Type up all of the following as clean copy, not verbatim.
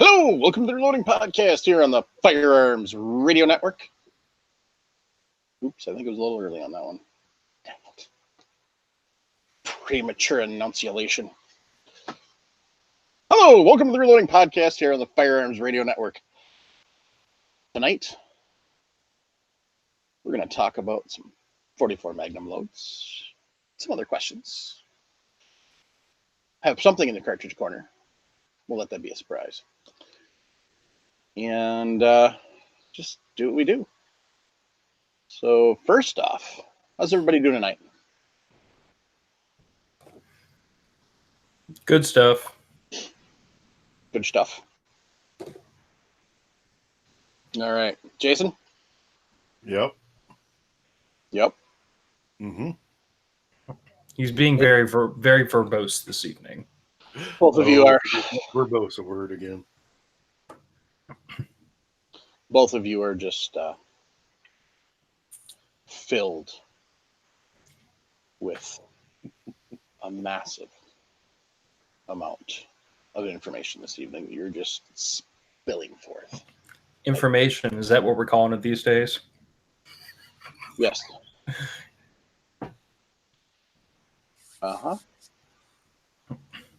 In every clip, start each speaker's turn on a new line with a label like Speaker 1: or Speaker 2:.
Speaker 1: Hello, welcome to the Reloading Podcast here on the Firearms Radio Network. Oops, I think it was a little early on that one. Dang it. Premature enunciation. Hello, welcome to the Reloading Podcast here on the Firearms Radio Network. Tonight, we're going to talk about some 44 Magnum loads, some other questions. I have something in the cartridge corner. We'll let that be a surprise. And just do what we do. So first off, how's everybody doing tonight?
Speaker 2: Good stuff.
Speaker 1: Good stuff. All right, Jason?
Speaker 3: Yep.
Speaker 1: Mm-hmm.
Speaker 2: He's being very verbose this evening.
Speaker 1: Both of you are.
Speaker 3: Verbose a word again.
Speaker 1: Both of you are just filled with a massive amount of information this evening. You're just spilling forth.
Speaker 2: Information, is that what we're calling it these days?
Speaker 1: Yes. Uh-huh.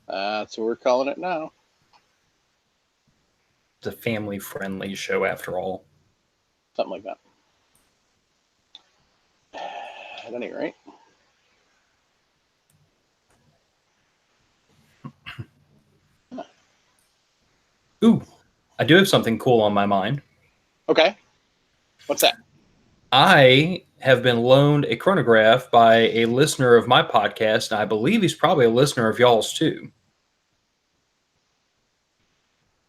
Speaker 1: That's what we're calling it now.
Speaker 2: It's a family-friendly show after all.
Speaker 1: Something like that. At any rate.
Speaker 2: Ooh, I do have something cool on my mind.
Speaker 1: Okay. What's that?
Speaker 2: I have been loaned a chronograph by a listener of my podcast, and I believe he's probably a listener of y'all's too.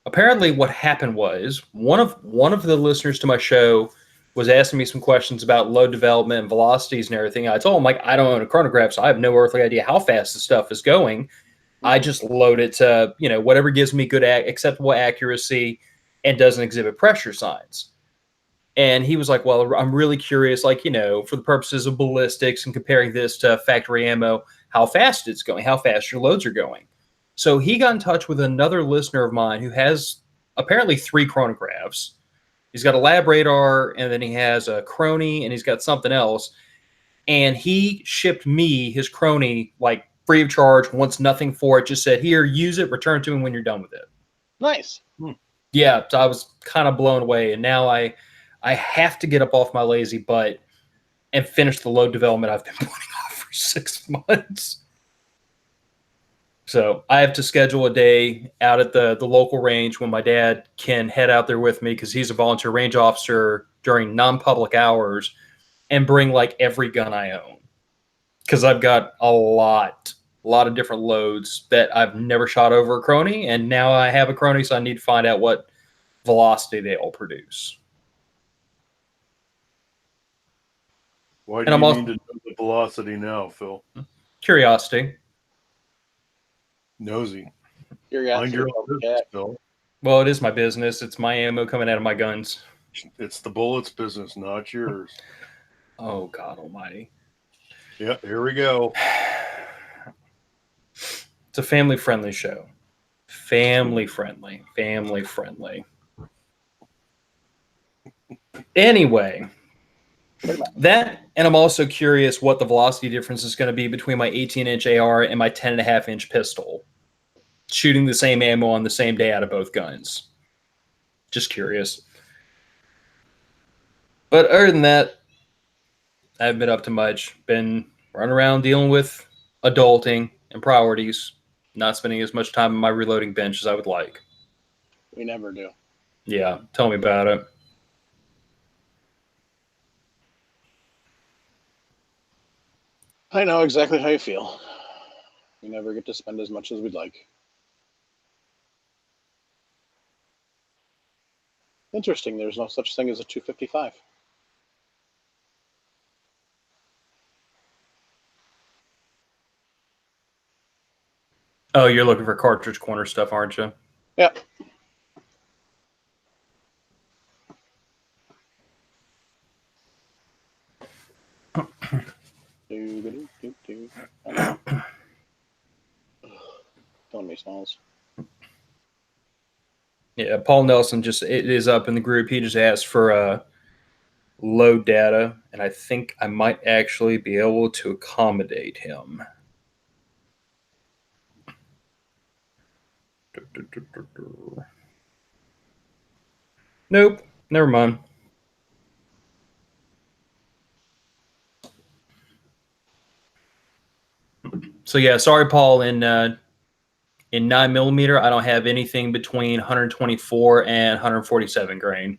Speaker 2: Apparently what happened was one of the listeners to my show was asking me some questions about load development and velocities and everything. I told him, like, I don't own a chronograph, so I have no earthly idea how fast the stuff is going. I just load it to, whatever gives me good acceptable accuracy and doesn't exhibit pressure signs. And he was like, well, I'm really curious, like, for the purposes of ballistics and comparing this to factory ammo, how fast it's going, how fast your loads are going. So he got in touch with another listener of mine who has apparently 3 chronographs. He's got a lab radar, and then he has a Crony, and he's got something else. And he shipped me his Crony, like, free of charge, wants nothing for it, just said, here, use it, return it to me when you're done with it.
Speaker 1: Nice.
Speaker 2: Yeah, so I was kind of blown away, and now I have to get up off my lazy butt and finish the load development I've been putting off for 6 months. So I have to schedule a day out at the local range when my dad can head out there with me because he's a volunteer range officer during non-public hours and bring like every gun I own. Because I've got a lot of different loads that I've never shot over a Crony, and now I have a Crony, so I need to find out what velocity they all produce.
Speaker 3: Why do you need to know the velocity now, Phil?
Speaker 2: Curiosity.
Speaker 3: Nosy.
Speaker 1: Mind your own business,
Speaker 3: Phil.
Speaker 2: Well, it is my business. It's my ammo coming out of my guns.
Speaker 3: It's the bullets business, not yours.
Speaker 2: Oh, God almighty.
Speaker 3: Yeah, here we go.
Speaker 2: It's a family-friendly show. Family-friendly. Anyway, that, and I'm also curious what the velocity difference is going to be between my 18-inch AR and my 10.5-inch pistol. Shooting the same ammo on the same day out of both guns. Just curious. But other than that, I haven't been up to much. Been running around dealing with adulting and priorities. Not spending as much time on my reloading bench as I would like.
Speaker 1: We never do.
Speaker 2: Yeah, tell me about it.
Speaker 1: I know exactly how you feel. We never get to spend as much as we'd like. Interesting, there's no such thing as a 255.
Speaker 2: Oh, you're looking for cartridge corner stuff, aren't you?
Speaker 1: Yeah. Killing me, Smalls.
Speaker 2: Yeah, Paul Nelson it is up in the group. He just asked for load data, and I think I might actually be able to accommodate him. Nope, never mind. So yeah, sorry, Paul. In 9mm, I don't have anything between 124 and 147 grain.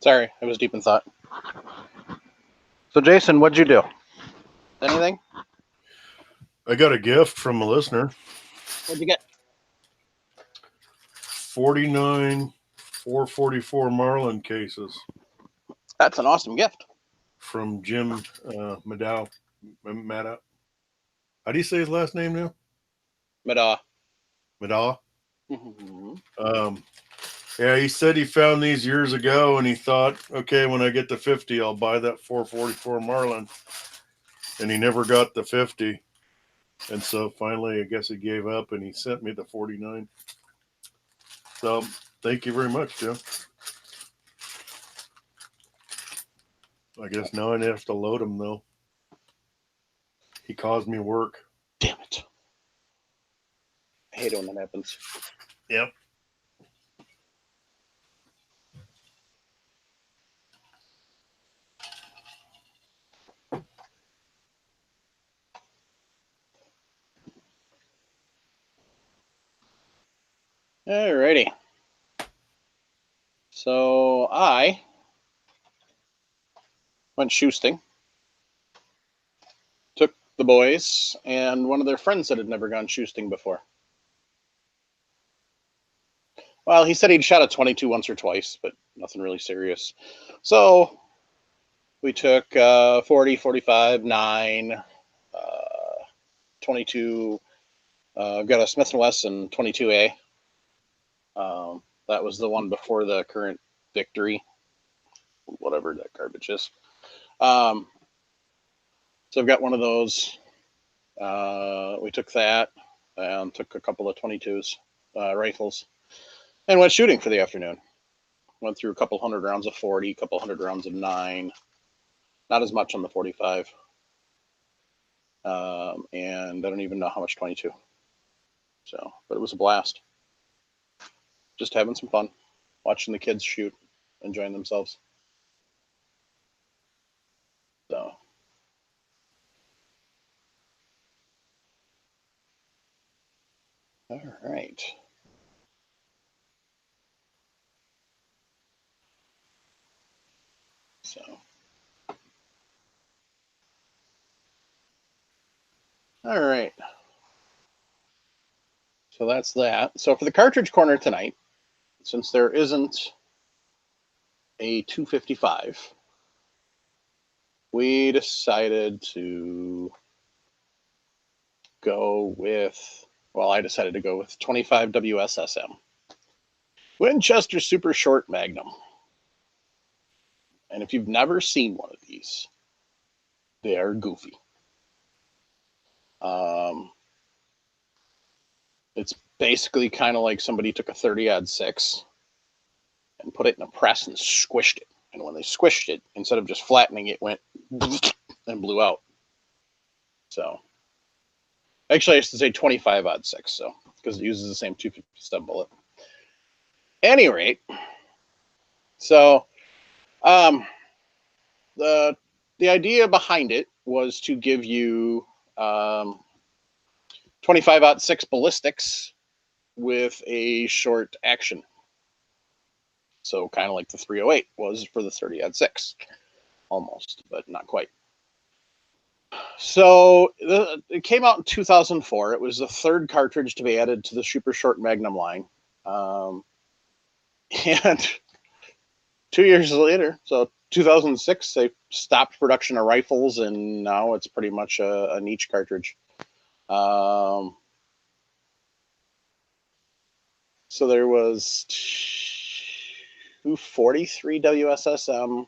Speaker 1: Sorry, I was deep in thought. So, Jason, what'd you do? Anything?
Speaker 3: I got a gift from a listener.
Speaker 1: What'd you get?
Speaker 3: 49 444 Marlin cases.
Speaker 1: That's an awesome gift.
Speaker 3: From Jim Madow. How do you say his last name now?
Speaker 1: But
Speaker 3: Madow. Yeah, he said he found these years ago, and he thought, okay, when I get to 50, I'll buy that 444 Marlin. And he never got the 50. And so finally, I guess he gave up, and he sent me the 49. So thank you very much, Jim. I guess now I have to load them, though. He caused me work.
Speaker 1: Damn it. I hate it when that happens.
Speaker 3: Yep.
Speaker 1: Alrighty. So I went shoosting, took the boys and one of their friends that had never gone shoosting before. Well, he said he'd shot a 22 once or twice, but nothing really serious. So we took 40, 45, 9, 22, got a Smith & Wesson 22A. That was the one before the current Victory, whatever that garbage is. So I've got one of those. We took that and took a couple of 22s, rifles, and went shooting for the afternoon. Went through a couple hundred rounds of 40, a couple hundred rounds of 9. Not as much on the 45. And I don't even know how much 22. So, but it was a blast. Just having some fun, watching the kids shoot, enjoying themselves. So, all right. So, all right. So that's that. So for the cartridge corner tonight, since there isn't a 255, we decided to go with, well, I decided to go with 25 WSSM. Winchester Super Short Magnum. And if you've never seen one of these, they are goofy. It's basically kind of like somebody took a 30-06 and put it in a press and squished it. And when they squished it, instead of just flattening it, went and blew out. So, actually, I used to say 25-06, so because it uses the same 257 bullet. Any rate, so the idea behind it was to give you 25-06 ballistics with a short action. So kind of like the 308 was for the 30-06, almost, but not quite. So it came out in 2004. It was the third cartridge to be added to the Super Short Magnum line. And 2 years later, so 2006, they stopped production of rifles, and now it's pretty much a niche cartridge. So there was 243 WSSM,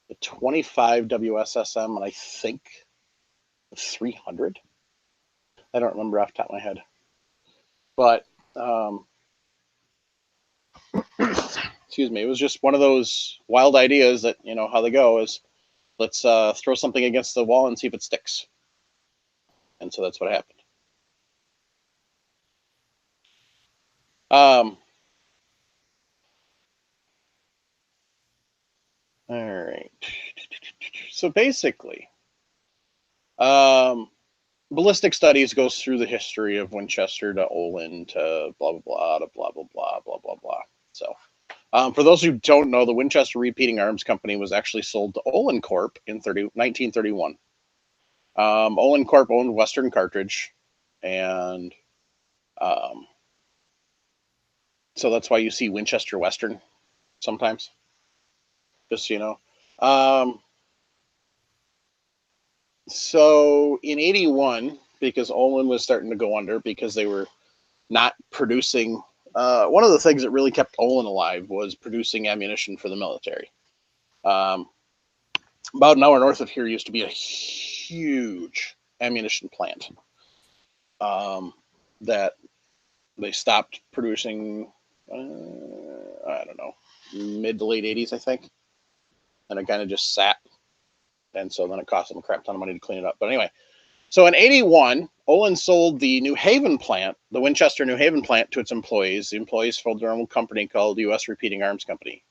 Speaker 1: the 25 WSSM, and I think 300. I don't remember off the top of my head. But, excuse me, it was just one of those wild ideas that, you know, how they go is, let's throw something against the wall and see if it sticks. And so that's what happened. All right. So basically, ballistic studies goes through the history of Winchester to Olin to blah, blah, blah, to blah, blah, blah, blah, blah, blah. So for those who don't know, the Winchester Repeating Arms Company was actually sold to Olin Corp in 1931. Olin Corp owned Western Cartridge, and so that's why you see Winchester Western sometimes, just so you know. So in 81, because Olin was starting to go under because they were not producing, one of the things that really kept Olin alive was producing ammunition for the military. About an hour north of here used to be a huge ammunition plant that they stopped producing, I don't know, mid to late 80s, I think. And it kind of just sat. And so then it cost them a crap ton of money to clean it up. But anyway, so in 81, Olin sold the New Haven plant, the Winchester New Haven plant, to its employees. The employees formed their own company called U.S. Repeating Arms Company.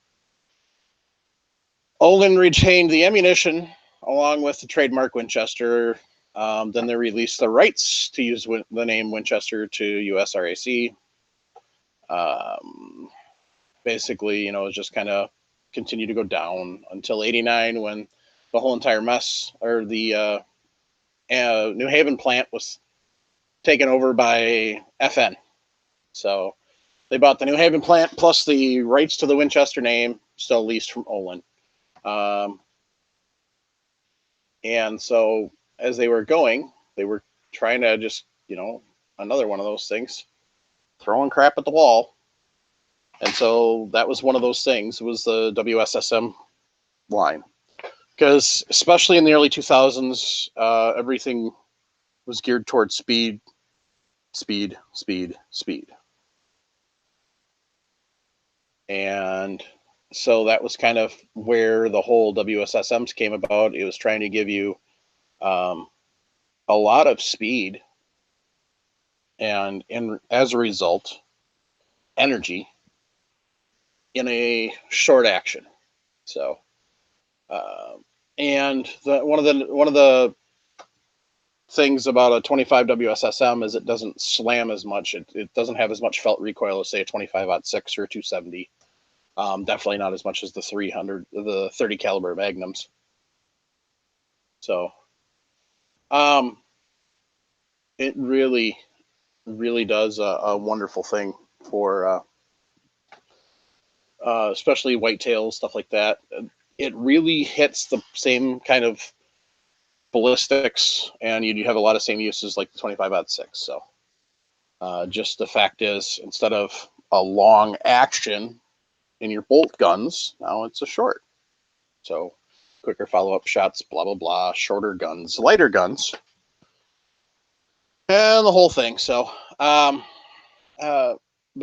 Speaker 1: Olin retained the ammunition along with the trademark Winchester. Then they released the rights to use the name Winchester to USRAC. Basically, you know, it just kind of continued to go down until 89 when the whole entire mess, or the New Haven plant, was taken over by FN. So they bought the New Haven plant plus the rights to the Winchester name, still leased from Olin. And so as they were going, they were trying to just, you know, another one of those things, throwing crap at the wall. And so that was one of those things, was the WSSM line. Because especially in the early 2000s, everything was geared towards speed, speed, speed, speed. And so that was kind of where the whole WSSMs came about. It was trying to give you a lot of speed, and as a result, energy in a short action. So, and one of the things about a 25 WSSM is it doesn't slam as much. It doesn't have as much felt recoil as, say, a 25-06 or a 270. Definitely not as much as the 300, the 30 caliber Magnums. So, it really, really does a wonderful thing for, especially whitetails, stuff like that. It really hits the same kind of ballistics, and you have a lot of same uses like the 25-06. So, just the fact is, instead of a long action in your bolt guns, now it's a short. So, quicker follow-up shots, blah, blah, blah, shorter guns, lighter guns, and the whole thing. So, but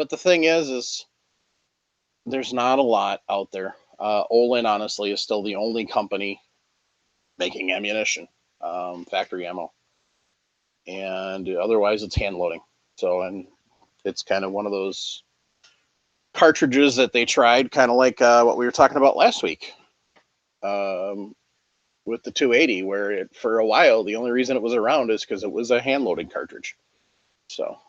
Speaker 1: the thing is there's not a lot out there. Olin, honestly, is still the only company making ammunition, factory ammo. And otherwise, it's hand loading. So, and it's kind of one of those cartridges that they tried, kind of like what we were talking about last week with the 280, where for a while, the only reason it was around is because it was a hand loaded cartridge. So,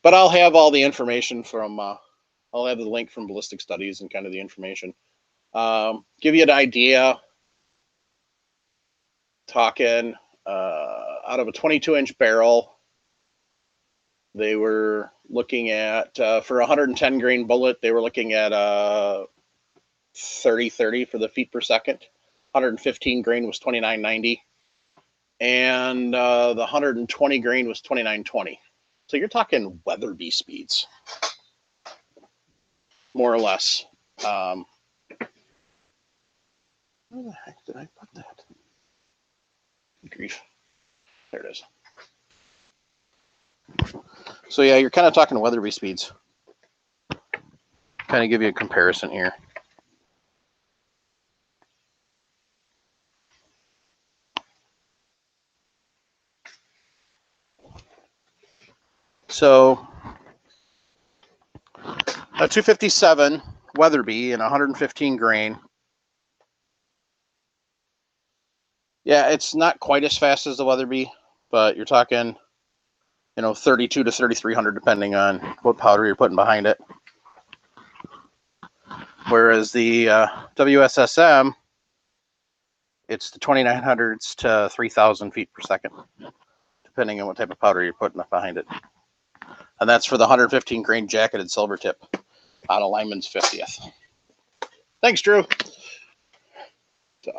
Speaker 1: but I'll have all the information from, I'll have the link from Ballistic Studies and kind of the information. Give you an idea, talking out of a 22-inch barrel, they were looking at, for a 110 grain bullet, they were looking at 3030 for the feet per second. 115 grain was 2990. And the 120 grain was 2920. So you're talking Weatherby speeds, more or less. Where the heck did I put that? Grief. There it is. So yeah, you're kind of talking Weatherby speeds. Kind of give you a comparison here. So a 257 Weatherby and 115 grain. Yeah, it's not quite as fast as the Weatherby, but you're talking, 32 to 3,300 depending on what powder you're putting behind it. Whereas the WSSM, it's the 2,900s to 3,000 feet per second, depending on what type of powder you're putting behind it. And that's for the 115 grain jacketed silver tip on a Lyman's 50th. Thanks, Drew. So,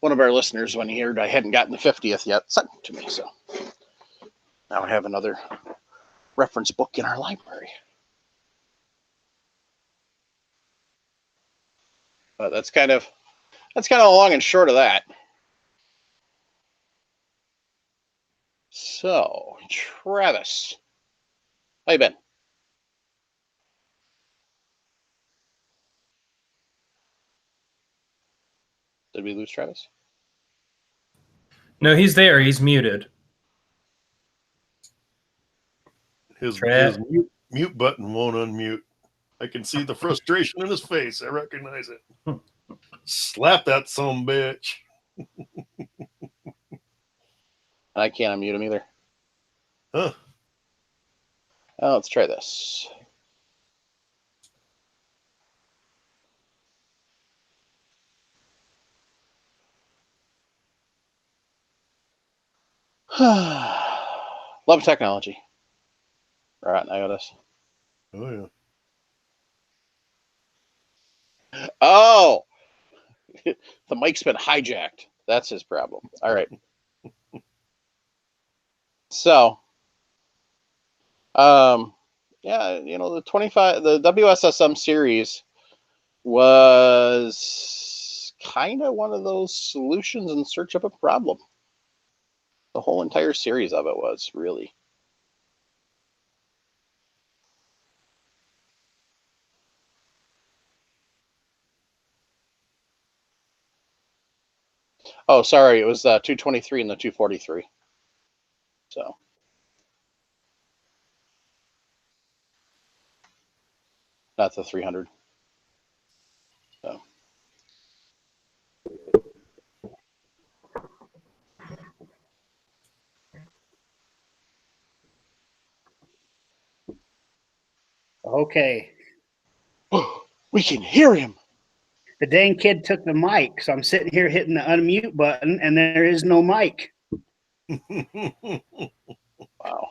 Speaker 1: one of our listeners, when he heard I hadn't gotten the 50th yet, sent it to me. So now I have another reference book in our library. But that's kind of the long and short of that. So, Travis, how you been? Did we lose Travis?
Speaker 2: No, he's there. He's muted.
Speaker 3: His
Speaker 2: Trap.
Speaker 3: mute button won't unmute. I can see the frustration in his face. I recognize it. Slap that some bitch.
Speaker 1: I can't unmute him either.
Speaker 3: Huh.
Speaker 1: Oh, let's try this. Love technology. Rotten IOTAS.
Speaker 3: Oh, yeah.
Speaker 1: Oh! The mic's been hijacked. That's his problem. All right. So, yeah, the WSSM series was kind of one of those solutions in search of a problem. The whole entire series of it was, really. Oh, sorry, it was 223 and the 243. So, not the 300. So.
Speaker 4: Okay.
Speaker 1: We can hear him.
Speaker 4: The dang kid took the mic, so I'm sitting here hitting the unmute button, and there is no mic.
Speaker 1: Wow.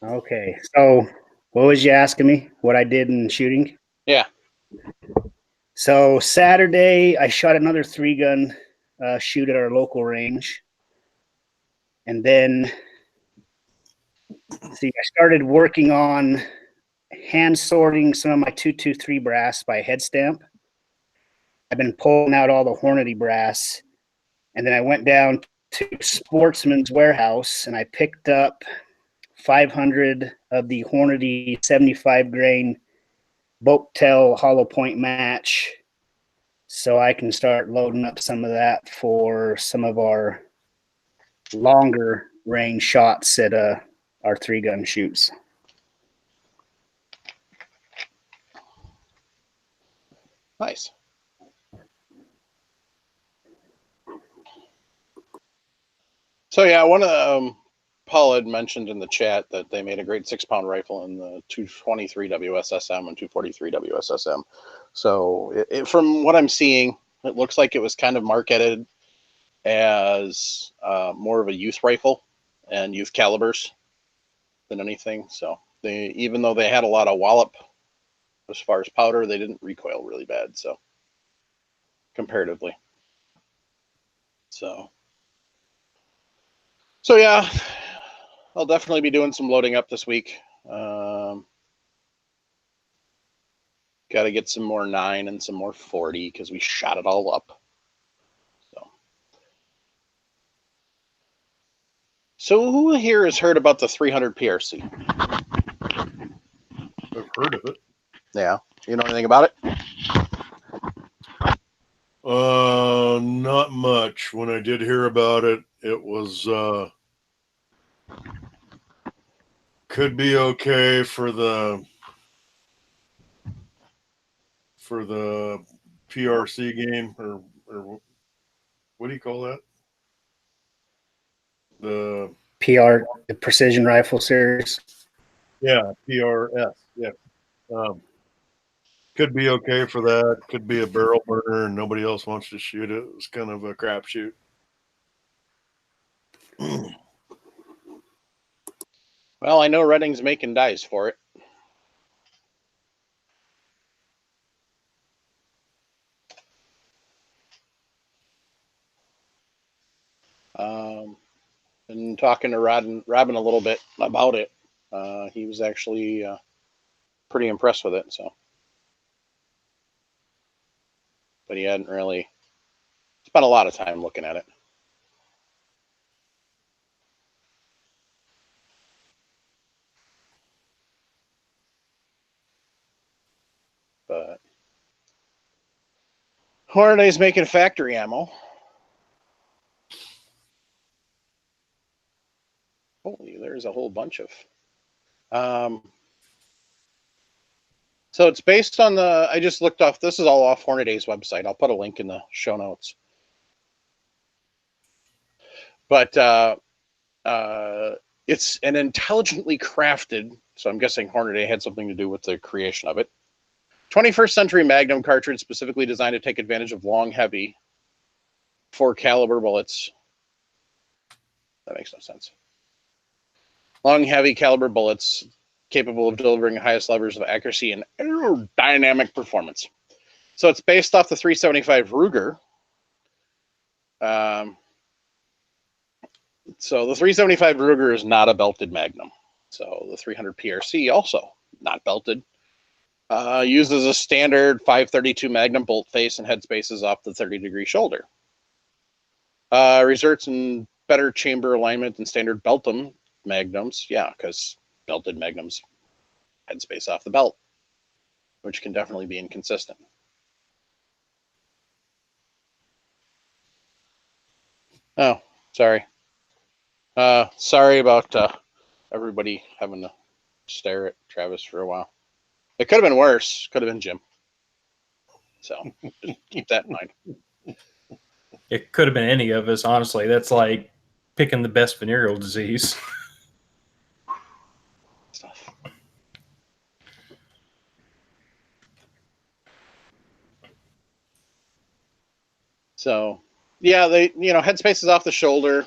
Speaker 4: Okay, so what was you asking me? What I did in shooting?
Speaker 1: Yeah.
Speaker 4: So Saturday, I shot another 3-gun shoot at our local range. And then, I started working on hand sorting some of my 223 brass by head stamp. I've been pulling out all the Hornady brass. And then I went down to Sportsman's Warehouse and I picked up 500 of the Hornady 75 grain boat tail hollow point match, so I can start loading up some of that for some of our longer range shots at our 3-gun shoots.
Speaker 1: Nice. So yeah, one of Paul had mentioned in the chat that they made a great 6-pound rifle in the 223 WSSM and 243 WSSM. So from what I'm seeing, it looks like it was kind of marketed as more of a youth rifle and youth calibers than anything. So even though they had a lot of wallop as far as powder, they didn't recoil really bad. So comparatively. So yeah, I'll definitely be doing some loading up this week. Got to get some more 9 and some more 40 because we shot it all up. So who here has heard about the 300 PRC?
Speaker 3: I've heard of it.
Speaker 1: Yeah. You know anything about it?
Speaker 3: Not much. When I did hear about it, it was could be okay for the PRC game or what do you call that? The
Speaker 4: Precision Rifle Series.
Speaker 3: Yeah, PRS. Yeah. Could be okay for that. Could be a barrel burner and nobody else wants to shoot it. It's kind of a crapshoot.
Speaker 1: Well, I know Redding's making dies for it. Been talking to Robin a little bit about it. He was actually pretty impressed with it. So, but he hadn't really spent a lot of time looking at it. But Hornady's making factory ammo. Holy, there's a whole bunch of. So it's based on I just looked off, this is all off Hornady's website. I'll put a link in the show notes. But it's an intelligently crafted, so I'm guessing Hornady had something to do with the creation of it. 21st century Magnum cartridge specifically designed to take advantage of long, heavy 4 caliber bullets. That makes no sense. Long, heavy caliber bullets capable of delivering the highest levels of accuracy and aerodynamic performance. So it's based off the 375 Ruger. So the 375 Ruger is not a belted Magnum. So the 300 PRC also not belted. Uses a standard 532 Magnum bolt face and head spaces off the 30-degree shoulder. Results in better chamber alignment than standard Beltum Magnums. Yeah, because belted Magnums headspace off the belt, which can definitely be inconsistent. Oh, sorry. Sorry about everybody having to stare at Travis for a while. It could have been worse. Could have been Jim. So just keep that in mind.
Speaker 2: It could have been any of us, honestly. That's like picking the best venereal disease.
Speaker 1: Stuff. So, yeah, headspace is off the shoulder.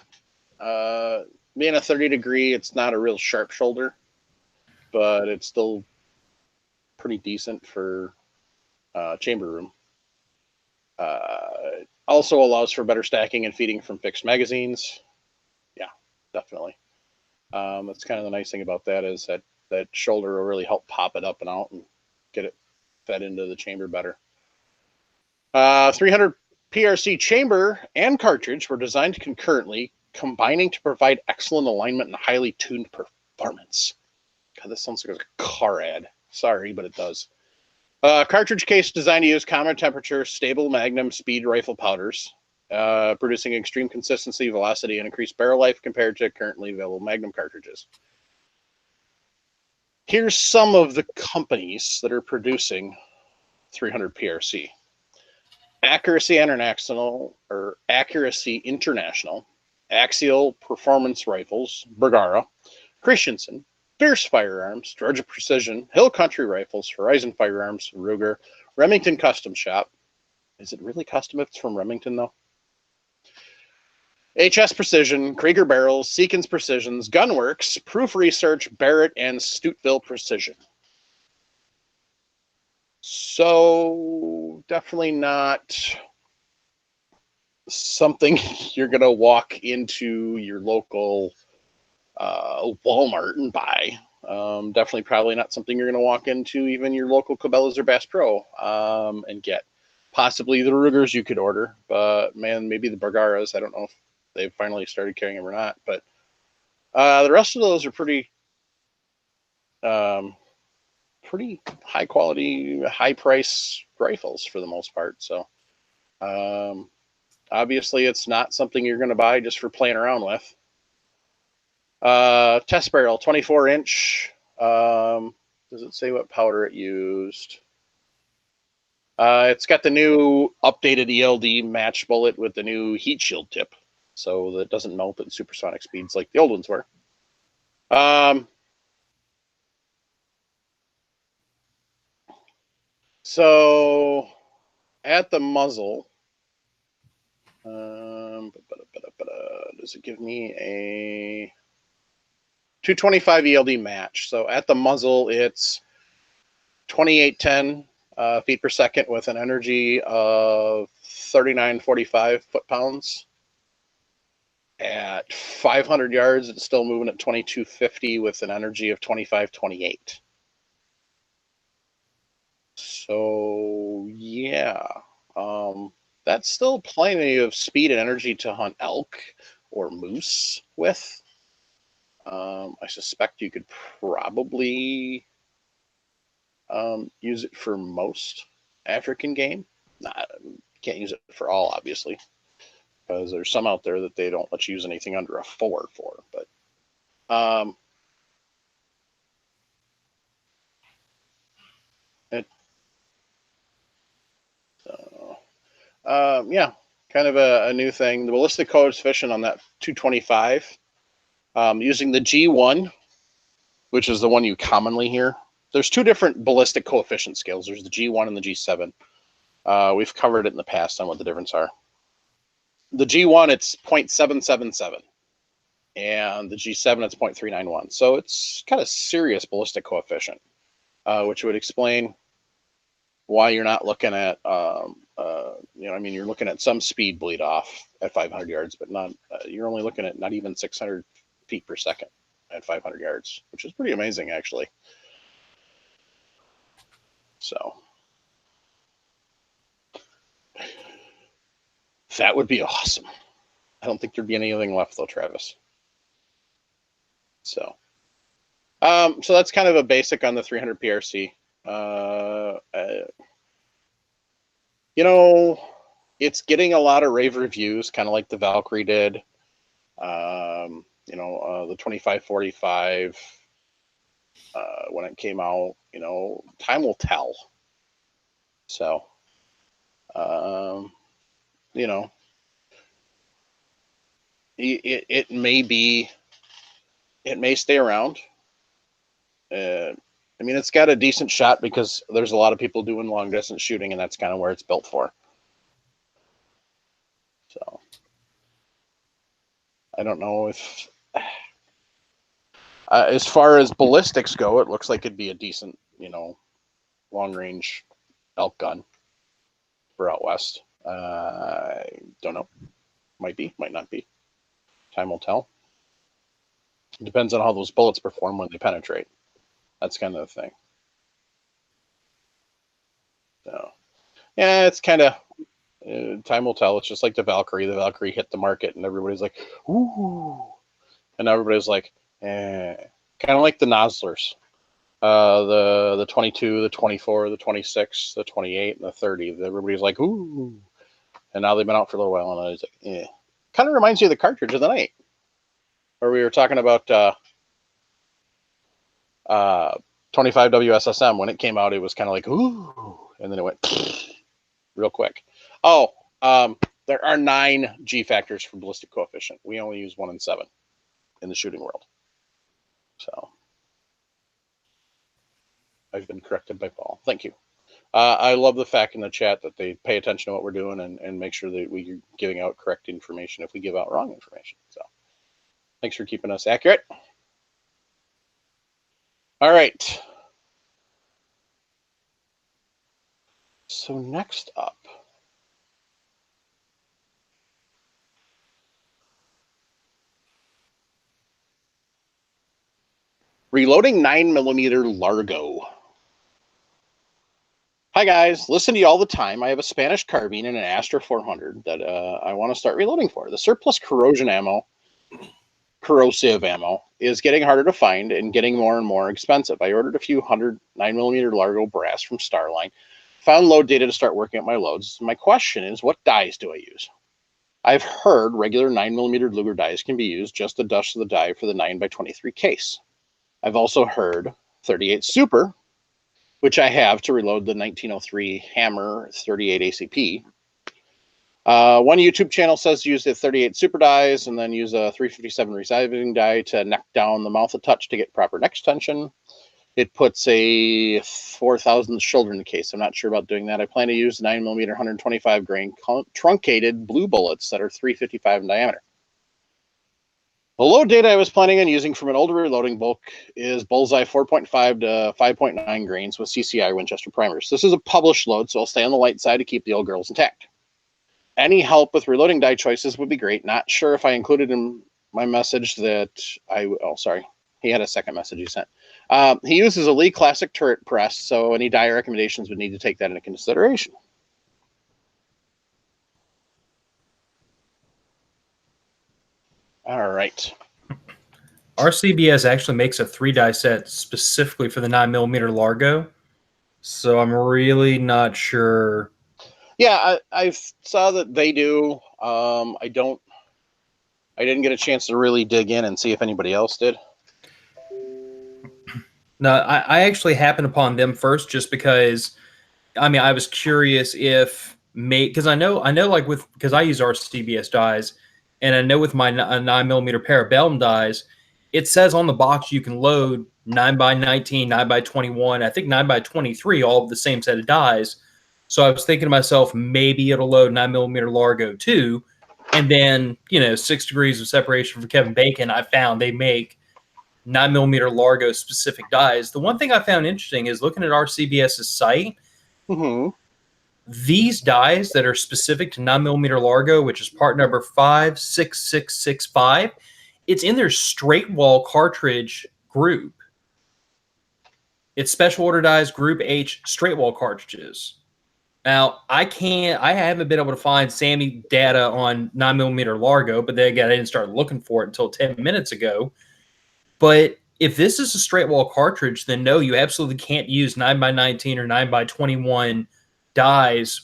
Speaker 1: Being a 30-degree, it's not a real sharp shoulder, but it's still pretty decent for chamber room. Also allows for better stacking and feeding from fixed magazines. Yeah, definitely. That's kind of the nice thing about that is that shoulder will really help pop it up and out and get it fed into the chamber better. 300 PRC chamber and cartridge were designed concurrently, combining to provide excellent alignment and highly tuned performance. God, this sounds like a car ad. Sorry, but it does. Cartridge case designed to use common temperature, stable Magnum speed rifle powders, producing extreme consistency, velocity, and increased barrel life compared to currently available Magnum cartridges. Here's some of the companies that are producing 300 PRC. Accuracy International, Axial Performance Rifles, Bergara, Christensen, Fierce Firearms, Georgia Precision, Hill Country Rifles, Horizon Firearms, Ruger, Remington Custom Shop. Is it really custom if it's from Remington, though? HS Precision, Krieger Barrels, Seekins Precisions, Gunworks, Proof Research, Barrett, and Stuteville Precision. So definitely not something you're going to walk into your local Walmart and buy. Definitely probably not something you're going to walk into even your local Cabela's or Bass Pro and get. Possibly the Rugers you could order, but man, maybe the Bergaras. I don't know if they've finally started carrying them or not. But the rest of those are pretty high quality, high price rifles for the most part. So obviously it's not something you're going to buy just for playing around with. Test barrel, 24-inch. Does it say what powder it used? It's got the new updated ELD match bullet with the new heat shield tip, so that it doesn't melt at supersonic speeds like the old ones were. So at the muzzle, does it give me a 225 ELD match? So at the muzzle, it's 2810 feet per second with an energy of 3945 foot-pounds. At 500 yards, it's still moving at 2250 with an energy of 2528. So yeah, that's still plenty of speed and energy to hunt elk or moose with. I suspect you could probably use it for most African game. Can't use it for all, obviously, because there's some out there that they don't let you use anything under a 4 for. But yeah, kind of a new thing. The ballistic coefficient on that 225, using the G1, which is the one you commonly hear. There's two different ballistic coefficient scales. There's the G1 and the G7. We've covered it in the past on what the difference are. The G1, it's 0.777. And the G7, it's 0.391. So it's kind of serious ballistic coefficient, which would explain why you're not looking at, you're looking at some speed bleed off at 500 yards, but not, you're only looking at not even 600 feet per second at 500 yards, which is pretty amazing, actually. So that would be awesome. I don't think there'd be anything left though, Travis. So that's kind of a basic on the 300 PRC. It's getting a lot of rave reviews, kind of like the Valkyrie did. The 2545 when it came out, time will tell. So, it may stay around. It's got a decent shot because there's a lot of people doing long distance shooting, and that's kind of where it's built for. So I don't know if, as far as ballistics go, it looks like it'd be a decent, long range elk gun for out west. I don't know. Might be, might not be. Time will tell. It depends on how those bullets perform when they penetrate. That's kind of the thing. So, yeah, it's kind of, time will tell. It's just like the Valkyrie. The Valkyrie hit the market, and everybody's like, ooh. And everybody's like, eh. Kind of like the Noslers. The 22, the 24, the 26, the 28, and the 30. Everybody's like, ooh. And now they've been out for a little while, and I was like, eh. Kind of reminds you of the cartridge of the night, where we were talking about 25 WSSM. When it came out, it was kind of like, ooh. And then it went real quick. Oh, there are 9 G factors for ballistic coefficient. We only use 1 and 7 in the shooting world. So I've been corrected by Paul. Thank you. I love the fact in the chat that they pay attention to what we're doing and make sure that we're giving out correct information if we give out wrong information. So thanks for keeping us accurate. All right. So next up, reloading 9mm Largo. Hi guys, listen to you all the time. I have a Spanish carbine and an Astra 400 that I want to start reloading for. The surplus corrosive ammo is getting harder to find and getting more and more expensive. I ordered a few hundred 9mm Largo brass from Starline, found load data to start working at my loads. My question is, what dies do I use? I've heard regular 9mm Luger dies can be used, just the dust of the die for the 9x23 case. I've also heard 38 Super, which I have to reload the 1903 Hammer 38 ACP. One YouTube channel says use the 38 Super dies and then use a 357 receiving die to neck down the mouth of touch to get proper neck tension. It puts a 4,000 shoulder in the case. I'm not sure about doing that. I plan to use 9mm 125 grain truncated blue bullets that are 355 in diameter. The load data I was planning on using from an older reloading book is Bullseye 4.5 to 5.9 grains with CCI Winchester primers. This is a published load, so I'll stay on the light side to keep the old girls intact. Any help with reloading die choices would be great. Not sure if I included in my message that sorry. He had a second message he sent. He uses a Lee Classic turret press, so any die recommendations would need to take that into consideration. All right.
Speaker 2: RCBS actually makes a 3-die set specifically for the 9mm Largo, so I'm really not sure.
Speaker 1: Yeah, I saw that they do. I didn't get a chance to really dig in and see if anybody else did.
Speaker 2: No, I actually happened upon them first just because, I mean, I was curious if because I know like because I use RCBS dies, and I know with my 9mm Parabellum dies, it says on the box you can load 9x19, 9x21, I think 9x23, all of the same set of dies. So I was thinking to myself, maybe it'll load 9mm Largo too, and then 6 degrees of separation from Kevin Bacon. I found they make 9mm Largo specific dies. The one thing I found interesting is looking at RCBS's site.
Speaker 1: Mm-hmm.
Speaker 2: These dies that are specific to 9mm Largo, which is part number 56665, it's in their straight wall cartridge group. It's special order dies group H straight wall cartridges. Now, I haven't been able to find Sammy data on 9mm Largo, but then again, I didn't start looking for it until 10 minutes ago. But if this is a straight wall cartridge, then no, you absolutely can't use 9x19 or 9x21 dies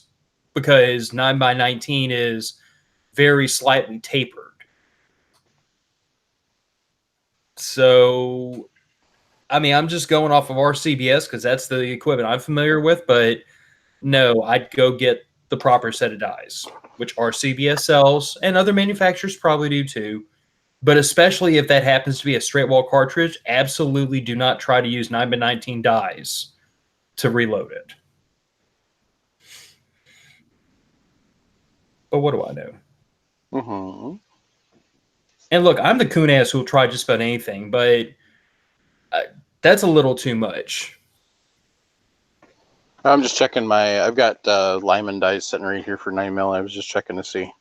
Speaker 2: because 9x19 is very slightly tapered. So, I mean, I'm just going off of RCBS because that's the equipment I'm familiar with, but no, I'd go get the proper set of dies, which RCBS sells, and other manufacturers probably do too. But especially if that happens to be a straight wall cartridge, absolutely do not try to use 9x19 dies to reload it. But what do I know?
Speaker 1: Mm-hmm.
Speaker 2: And look, I'm the coon ass who'll try just about anything, but that's a little too much.
Speaker 1: I'm just checking I've got Lyman dies sitting right here for 9mm. I was just checking to see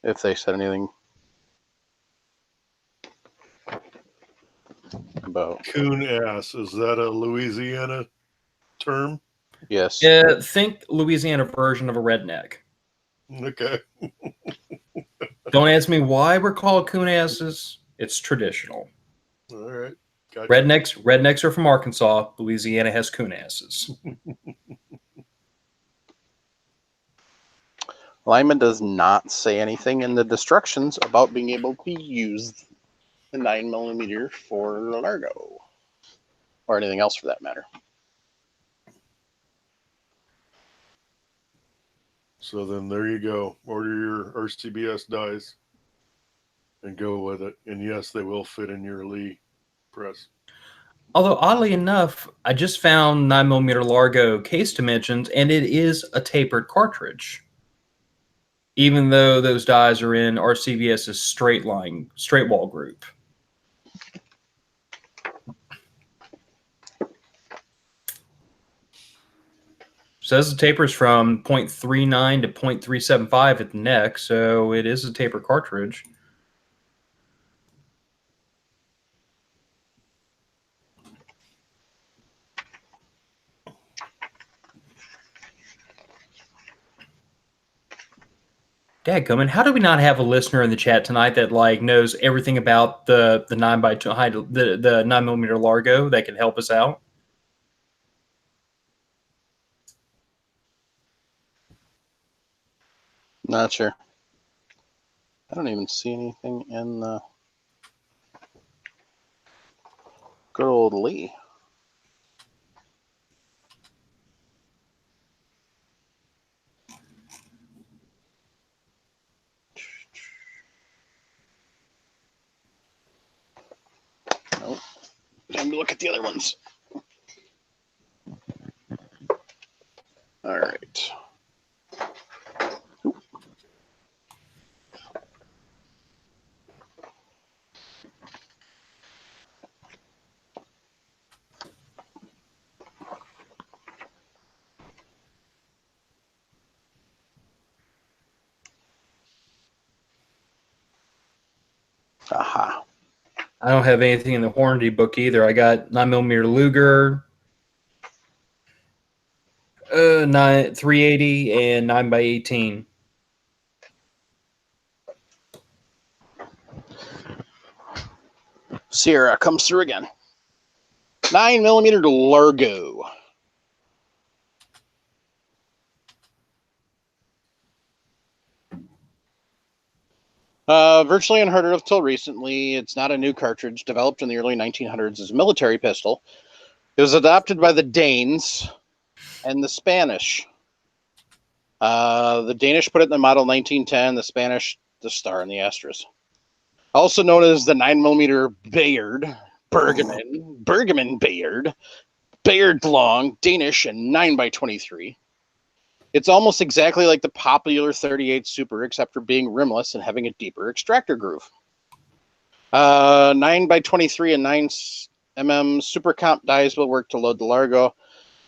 Speaker 1: if they said anything about
Speaker 3: Coon ass. Is that a Louisiana term?
Speaker 1: yes.
Speaker 2: Think Louisiana version of a redneck.
Speaker 3: Okay.
Speaker 2: Don't ask me why we're called coon asses. It's traditional.
Speaker 3: All right. Gotcha.
Speaker 2: Rednecks are from Arkansas. Louisiana has coon asses.
Speaker 1: Lyman does not say anything in the instructions about being able to use the 9mm for Largo or anything else for that matter.
Speaker 3: So then there you go. Order your RCBS dies and go with it. And yes, they will fit in your Lee press.
Speaker 2: Although oddly enough, I just found 9mm Largo case dimensions, and it is a tapered cartridge, even though those dies are in RCVS's straight wall group. Says the taper's from 0.39 to 0.375 at the neck, so it is a tapered cartridge. Dadgummit, how do we not have a listener in the chat tonight that like knows everything about the 9x2 the 9mm Largo that can help us out?
Speaker 1: Not sure. I don't even see anything in the good old Lee. Nope. Time to look at the other ones. All right. Aha.
Speaker 2: I don't have anything in the Hornady book either. I got 9mm Luger, 380, and 9x18.
Speaker 1: Sierra comes through again. 9mm Largo. Virtually unheard of till recently. It's not a new cartridge. Developed in the early 1900s as a military pistol. It was adopted by the Danes and the Spanish. The Danish put it in the model 1910. The Spanish, the star and the asterisk. Also known as the 9mm Bayard, Bergman Bayard, Bayard long, Danish, and 9x23. It's almost exactly like the popular 38 Super, except for being rimless and having a deeper extractor groove. 9x23 and 9mm Super Comp dies will work to load the Largo.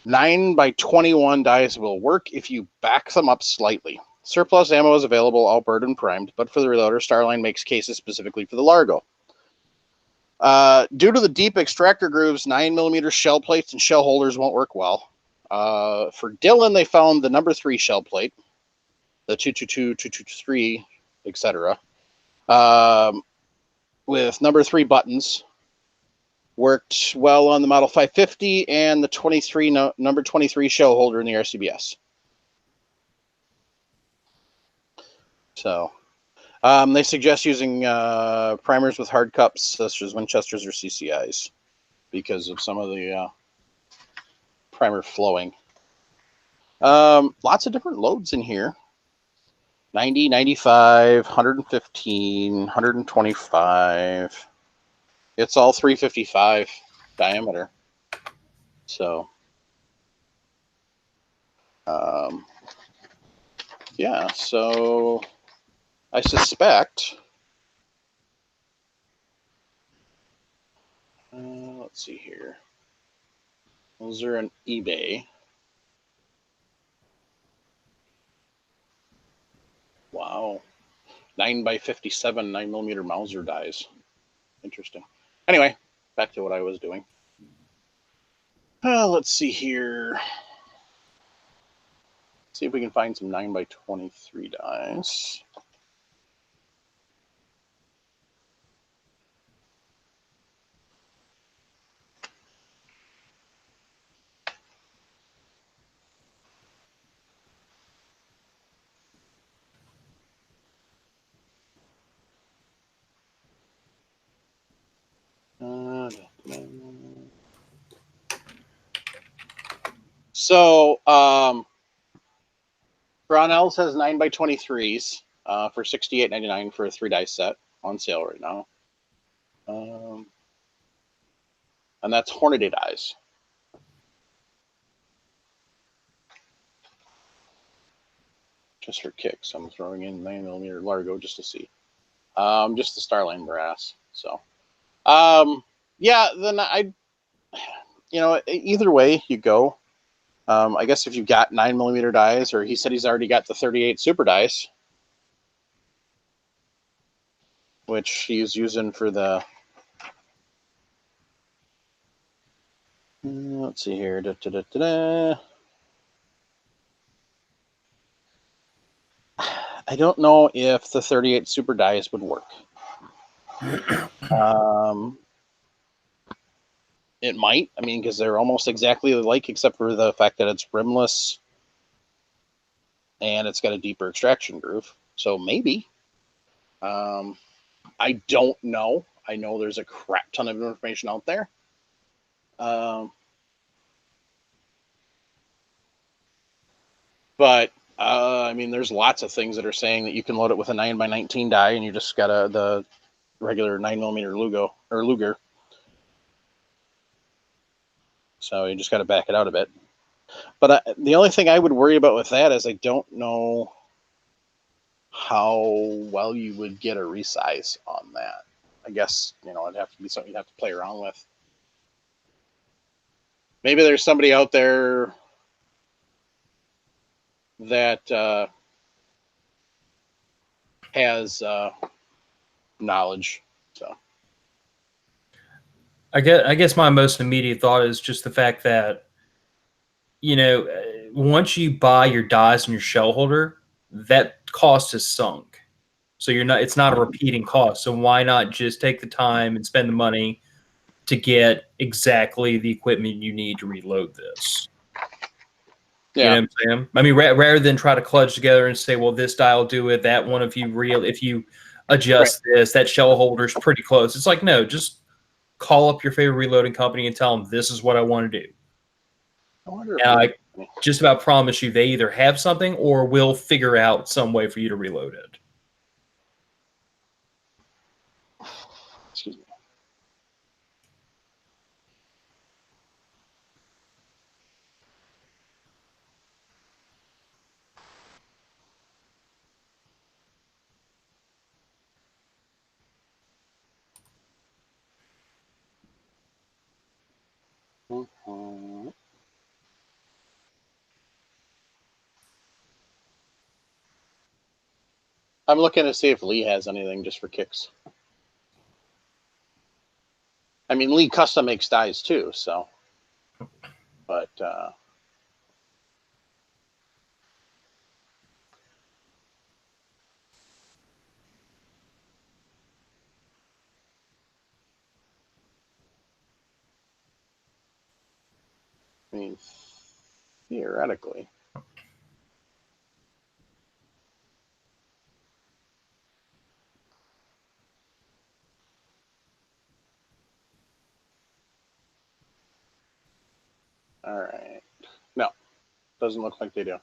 Speaker 1: 9x21 dies will work if you back them up slightly. Surplus ammo is available, all burred and primed, but for the reloader, Starline makes cases specifically for the Largo. Due to the deep extractor grooves, 9mm shell plates and shell holders won't work well. For Dillon, they found the number 3 shell plate, the 222, 223, etc. With number 3 buttons. Worked well on the Model 550 and the number 23 shell holder in the RCBS. So, they suggest using primers with hard cups, such as Winchesters or CCIs, because of some of the primer flowing. Lots of different loads in here. 90, 95, 115, 125. It's all 355 diameter. So, yeah, so I suspect, let's see here. Those are on eBay. Wow. 9x57 9mm Mauser dies. Interesting. Anyway, back to what I was doing. Let's see here. See if we can find some 9x23 dies. So, Brownells has 9x23s for $68.99 for a 3 die set on sale right now. and that's Hornady dies. Just for kicks, I'm throwing in 9mm Largo just to see. Just the Starline brass. So, yeah, then either way you go. I guess if you've got 9mm dies, or he said he's already got the 38 super dies, which he's using for the. Let's see here. I don't know if the 38 super dies would work. It might. I mean, because they're almost exactly alike, except for the fact that it's rimless and it's got a deeper extraction groove. So maybe. I don't know. I know there's a crap ton of information out there. But I mean, there's lots of things that are saying that you can load it with a 9x19 die, and you just got the regular 9mm Luger. So you just got to back it out a bit. But the only thing I would worry about with that is I don't know how well you would get a resize on that. I guess, it'd have to be something you'd have to play around with. Maybe there's somebody out there that has knowledge. So
Speaker 2: I guess my most immediate thought is just the fact that, once you buy your dies and your shell holder, that cost is sunk. So it's not a repeating cost. So why not just take the time and spend the money to get exactly the equipment you need to reload this?
Speaker 1: yeah,
Speaker 2: You know what I'm saying? I mean, rather than try to clutch together and say, well, this die will do it, that one, if you adjust this, that shell holder's pretty close. It's like, no, just call up your favorite reloading company and tell them this is what I want to do.
Speaker 1: I wonder
Speaker 2: And
Speaker 1: if
Speaker 2: I just about promise you they either have something or will figure out some way for you to reload it.
Speaker 1: excuse me. I'm looking to see if Lee has anything just for kicks. I mean, Lee custom makes dies too, so. But I mean, theoretically. All right. No, doesn't look like they do.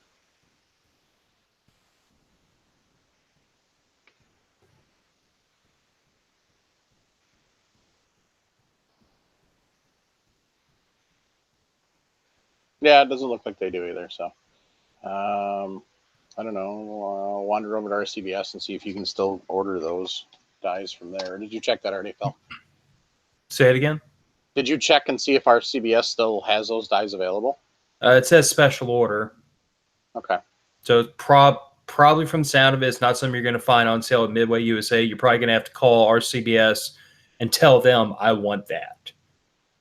Speaker 1: Yeah, it doesn't look like they do either. So, I don't know. Wander over to RCBS and see if you can still order those dies from there. Did you check that already, Phil?
Speaker 2: Say it again.
Speaker 1: Did you check and see if RCBS still has those dies available?
Speaker 2: It says special order.
Speaker 1: Okay.
Speaker 2: So probably from the sound of it, it's not something you're going to find on sale at Midway USA. You're probably going to have to call RCBS and tell them, I want that.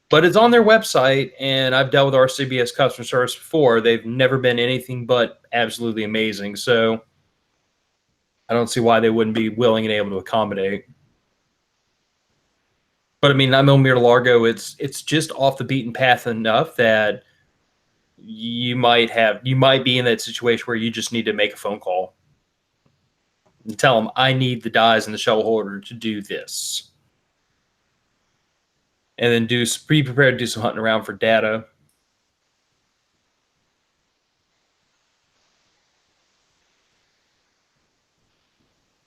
Speaker 2: But it's on their website, and I've dealt with RCBS customer service before. They've never been anything but absolutely amazing. So I don't see why they wouldn't be willing and able to accommodate. But I mean, 9mm Largo, it's just off the beaten path enough that you might be in that situation where you just need to make a phone call and tell them, I need the dies and the shell holder to do this. And then be prepared to do some hunting around for data.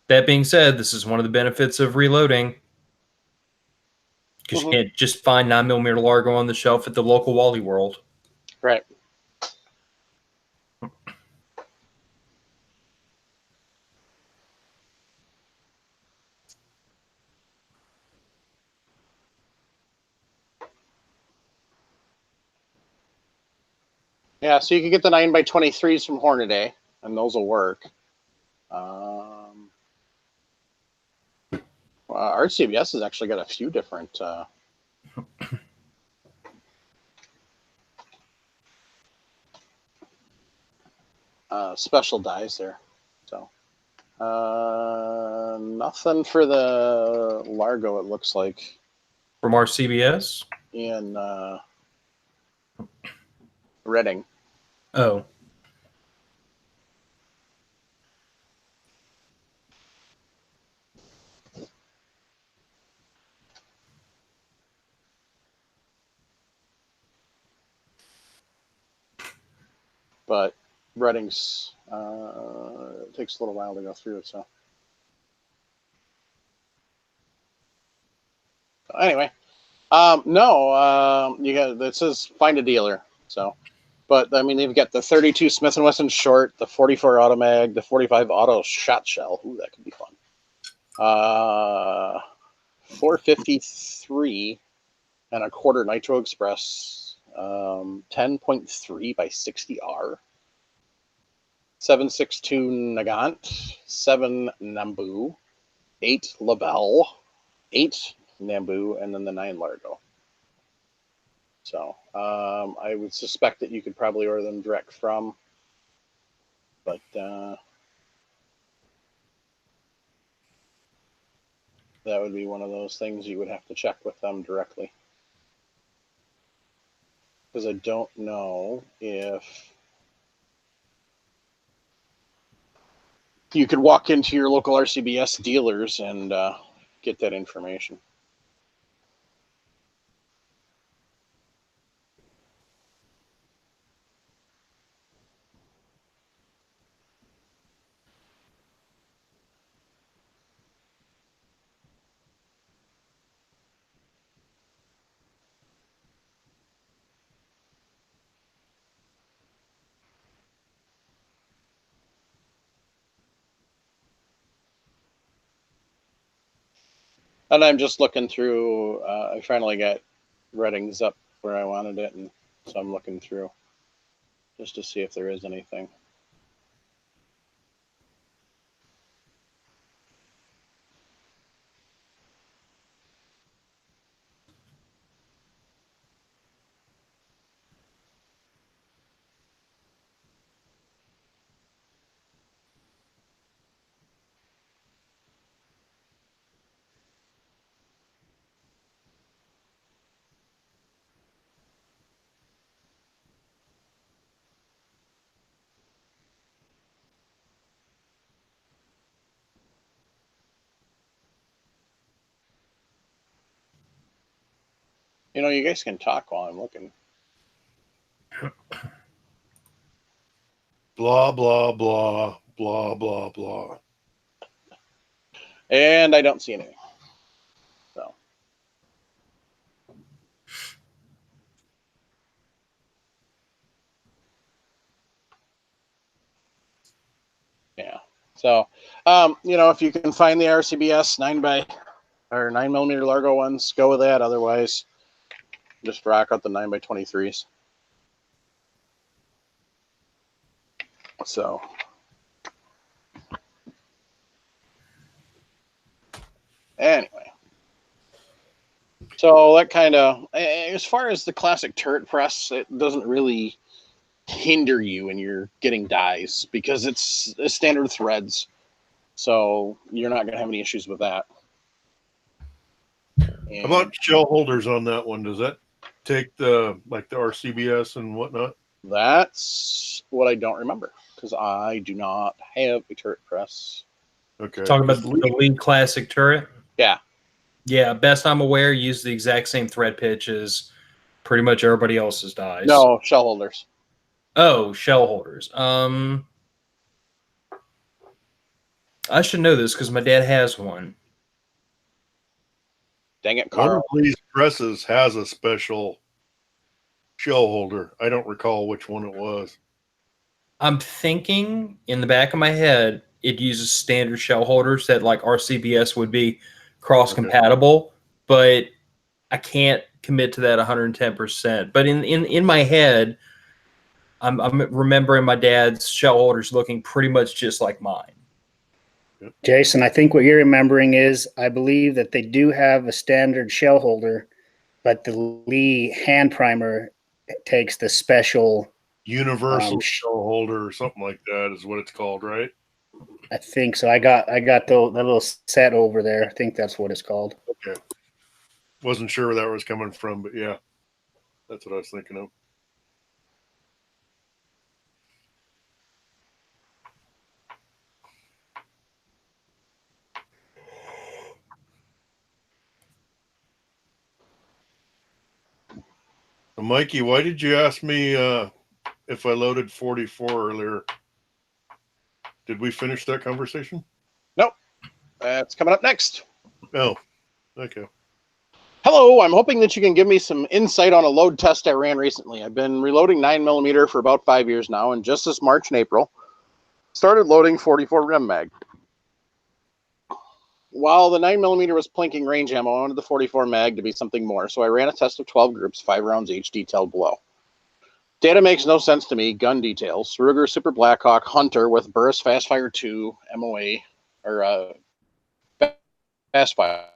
Speaker 2: That being said, this is one of the benefits of reloading. because you can't just find 9mm Largo on the shelf at the local Wally World.
Speaker 1: Right. Yeah, so you can get the 9x23s from Hornaday, and those will work. RCBS has actually got a few different special dies there. So nothing for the Largo, it looks like.
Speaker 2: From RCBS?
Speaker 1: In Reading.
Speaker 2: Oh.
Speaker 1: But Reading's it takes a little while to go through it. So anyway, no, you got it says find a dealer. So, but I mean they've got the 32 Smith & Wesson short, the 44 Automag, the 45 Auto shot shell. Ooh, that could be fun. 453 and a quarter Nitro Express, 10.3 by 60R. 762 Nagant, 7 Nambu, 8 Labelle, 8 Nambu, and then the 9 Largo. So I would suspect that you could probably order them direct from, but that would be one of those things you would have to check with them directly. Because I don't know if you could walk into your local RCBS dealers and get that information. And I'm just looking through. I finally got Readings up where I wanted it, and so I'm looking through just to see if there is anything. You know, you guys can talk while I'm looking.
Speaker 3: Blah, blah, blah, blah, blah, blah.
Speaker 1: And I don't see anything. So. Yeah. So, you know, if you can find the RCBS 9mm Largo ones, go with that. Otherwise, just rock out the 9x23s. So. Anyway. So that kind of, as far as the classic turret press, it doesn't really hinder you when you're getting dies because it's standard threads. So you're not going to have any issues with that. And
Speaker 3: How about shell holders on that one? Does that take the RCBS and whatnot?
Speaker 1: that's what I don't remember because I do not have a turret press.
Speaker 3: Okay.
Speaker 2: Talking about the Lead Classic turret?
Speaker 1: Yeah.
Speaker 2: Yeah, best I'm aware, use the exact same thread pitch as pretty much everybody else's dies.
Speaker 1: No, shell holders.
Speaker 2: Oh, shell holders. I should know this because my dad has one.
Speaker 1: Dang it,
Speaker 3: One
Speaker 1: Carl.
Speaker 3: of these presses has a special shell holder. I don't recall which one it was.
Speaker 2: I'm thinking in the back of my head, it uses standard shell holders that like RCBS would be cross compatible, but I can't commit to that 110%. But in my head, I'm remembering my dad's shell holders looking pretty much just like mine.
Speaker 4: Jason, I think what you're remembering is I believe that they do have a standard shell holder, but the Lee hand primer takes the special.
Speaker 3: Universal shell holder or something like that is what it's called, right?
Speaker 4: I think so. I got that little set over there. I think that's what it's called.
Speaker 3: Okay. Wasn't sure where that was coming from, but yeah, that's what I was thinking of. Mikey, why did you ask me if I loaded 44 earlier? Did we finish that conversation?
Speaker 1: Nope. That's coming up next.
Speaker 3: Oh, okay.
Speaker 1: Hello, I'm hoping that you can give me some insight on a load test I ran recently. I've been reloading 9mm for about 5 years now, and just this March and April, started loading 44 Rem Mag. While the 9mm was plinking range ammo, I wanted the 44 Mag to be something more, so I ran a test of 12 groups, 5 rounds each, detailed below. Data makes no sense to me. Gun details: Ruger Super Blackhawk Hunter with Burris Fastfire 2 MOA, or Fastfire.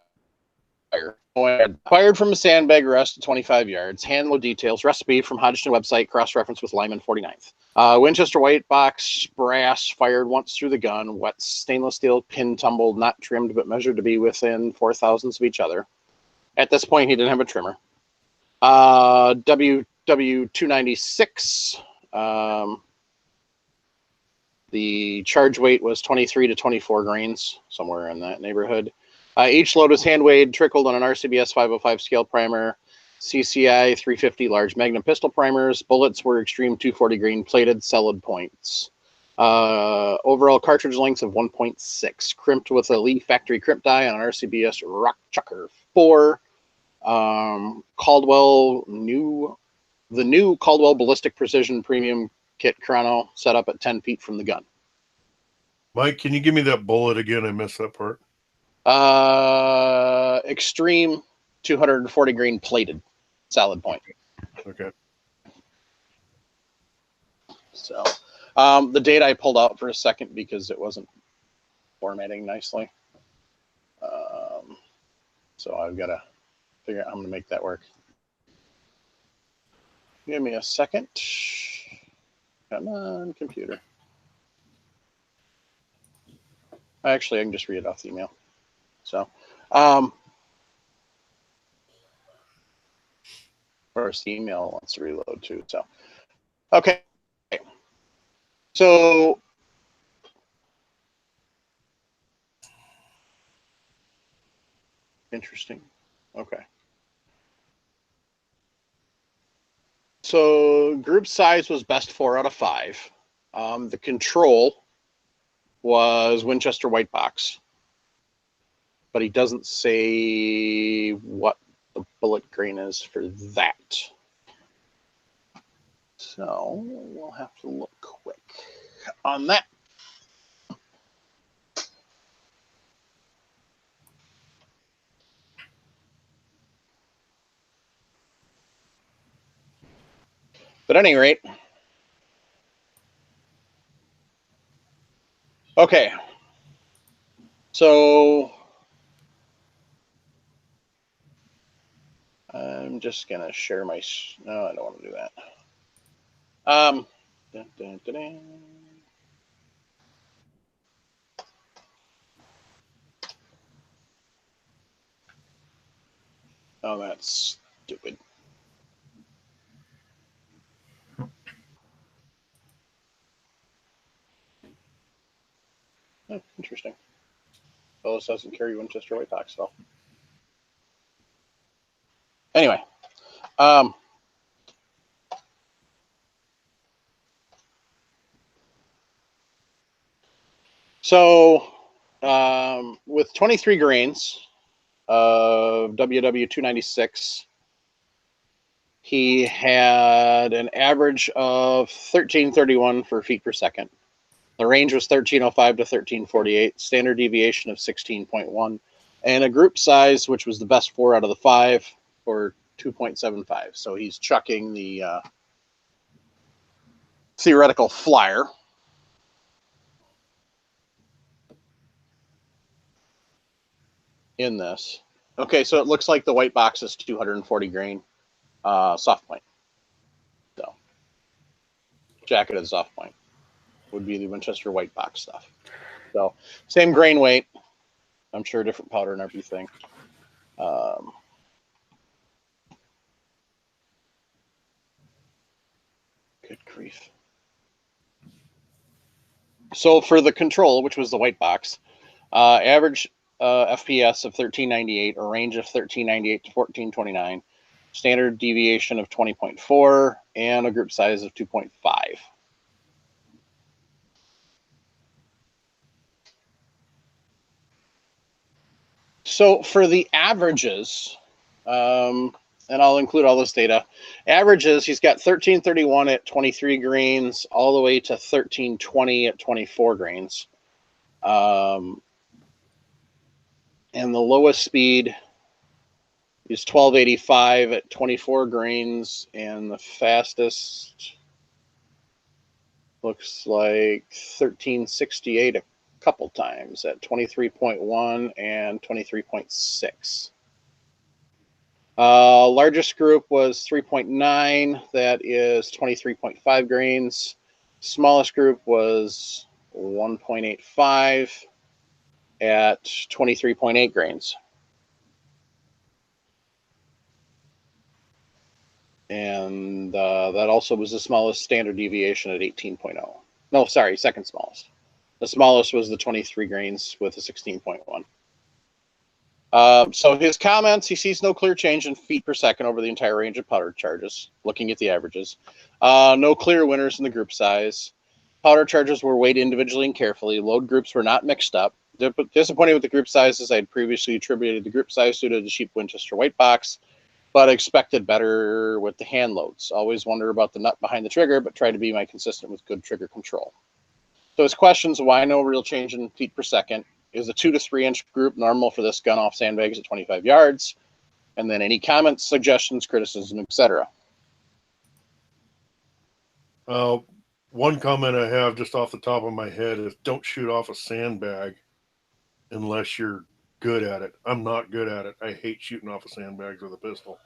Speaker 1: Fired from a sandbag rest at 25 yards. Hand load details. Recipe from Hodgson website. Cross-reference with Lyman 49th. Winchester white box brass fired once through the gun. Wet stainless steel pin tumbled, not trimmed, but measured to be within 0.004 of each other. At this point, he didn't have a trimmer. WW296. The charge weight was 23 to 24 grains, somewhere in that neighborhood. Each load was hand weighed, trickled on an RCBS 505 scale primer, CCI 350 large Magnum pistol primers. Bullets were extreme 240 grain plated solid points. Overall cartridge lengths of 1.6, crimped with a Lee factory crimp die on an RCBS Rock Chucker 4. Caldwell the new Caldwell Ballistic Precision Premium Kit Chrono set up at 10 feet from the gun.
Speaker 3: Mike, can you give me that bullet again? I missed that part.
Speaker 1: Extreme 240 grain plated solid point.
Speaker 3: Okay.
Speaker 1: So the data I pulled out for a second because it wasn't formatting nicely. So I've got to figure out how I'm going to make that work. Give me a second. Come on, computer. Actually, I can just read it off the email. So, of course, the email wants to reload too. So, okay. So, interesting. Okay. So, group size was best 4 out of 5. The control was Winchester white box, but he doesn't say what the bullet grain is for that. So we'll have to look quick on that. But at any rate, okay. So I'm just gonna share my. No, I don't want to do that. Dun, dun, dun, dun. Oh, that's stupid. Oh, interesting. Phyllis doesn't carry Winchester white box at all. Anyway, so with 23 grains, of WW296, he had an average of 1331 for feet per second. The range was 1305 to 1348, standard deviation of 16.1, and a group size, which was the best 4 out of the 5, for 2.75. So he's chucking the theoretical flyer. In this. Okay, so it looks like the white box is 240 grain soft point. So, jacketed soft point would be the Winchester white box stuff. So, same grain weight. I'm sure different powder and everything. Good grief. So, for the control, which was the white box, average FPS of 1398, a range of 1398 to 1429, standard deviation of 20.4, and a group size of 2.5. So for the averages, and I'll include all this data, averages, he's got 1331 at 23 grains all the way to 1320 at 24 grains. And the lowest speed is 1285 at 24 grains, and the fastest looks like 1368 a couple times at 23.1 and 23.6. Largest group was 3.9, that is 23.5 grains. Smallest group was 1.85 at 23.8 grains. And that also was the smallest standard deviation at 18.0. No, sorry, second smallest. The smallest was the 23 grains with a 16.1. So his comments, he sees no clear change in feet per second over the entire range of powder charges, looking at the averages. No clear winners in the group size. Powder charges were weighed individually and carefully. Load groups were not mixed up. Disappointed with the group sizes. I had previously attributed the group size due to the cheap Winchester white box, but expected better with the hand loads. Always wonder about the nut behind the trigger, but try to be consistent with good trigger control. So his questions: why no real change in feet per second? Is a 2 to 3 inch group normal for this gun off sandbags at 25 yards? And then any comments, suggestions, criticism, etc.
Speaker 3: One comment I have just off the top of my head is don't shoot off a sandbag unless you're good at it. I'm not good at it. I hate shooting off of sandbags with a pistol.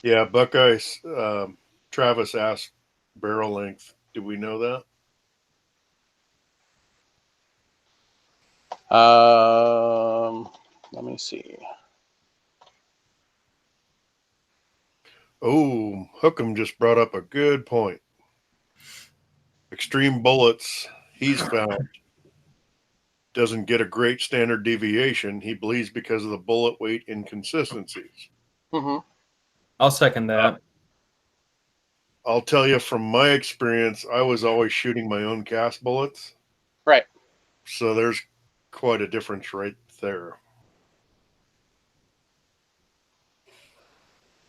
Speaker 3: Yeah, Buckeyes, Travis asked barrel length. Do we know that?
Speaker 1: Let me see.
Speaker 3: Oh, Hookham just brought up a good point. Extreme Bullets, he's found, doesn't get a great standard deviation. He believes because of the bullet weight inconsistencies.
Speaker 1: Mm-hmm.
Speaker 2: I'll second that.
Speaker 3: I'll tell you from my experience, I was always shooting my own cast bullets.
Speaker 1: Right.
Speaker 3: So there's quite a difference right there.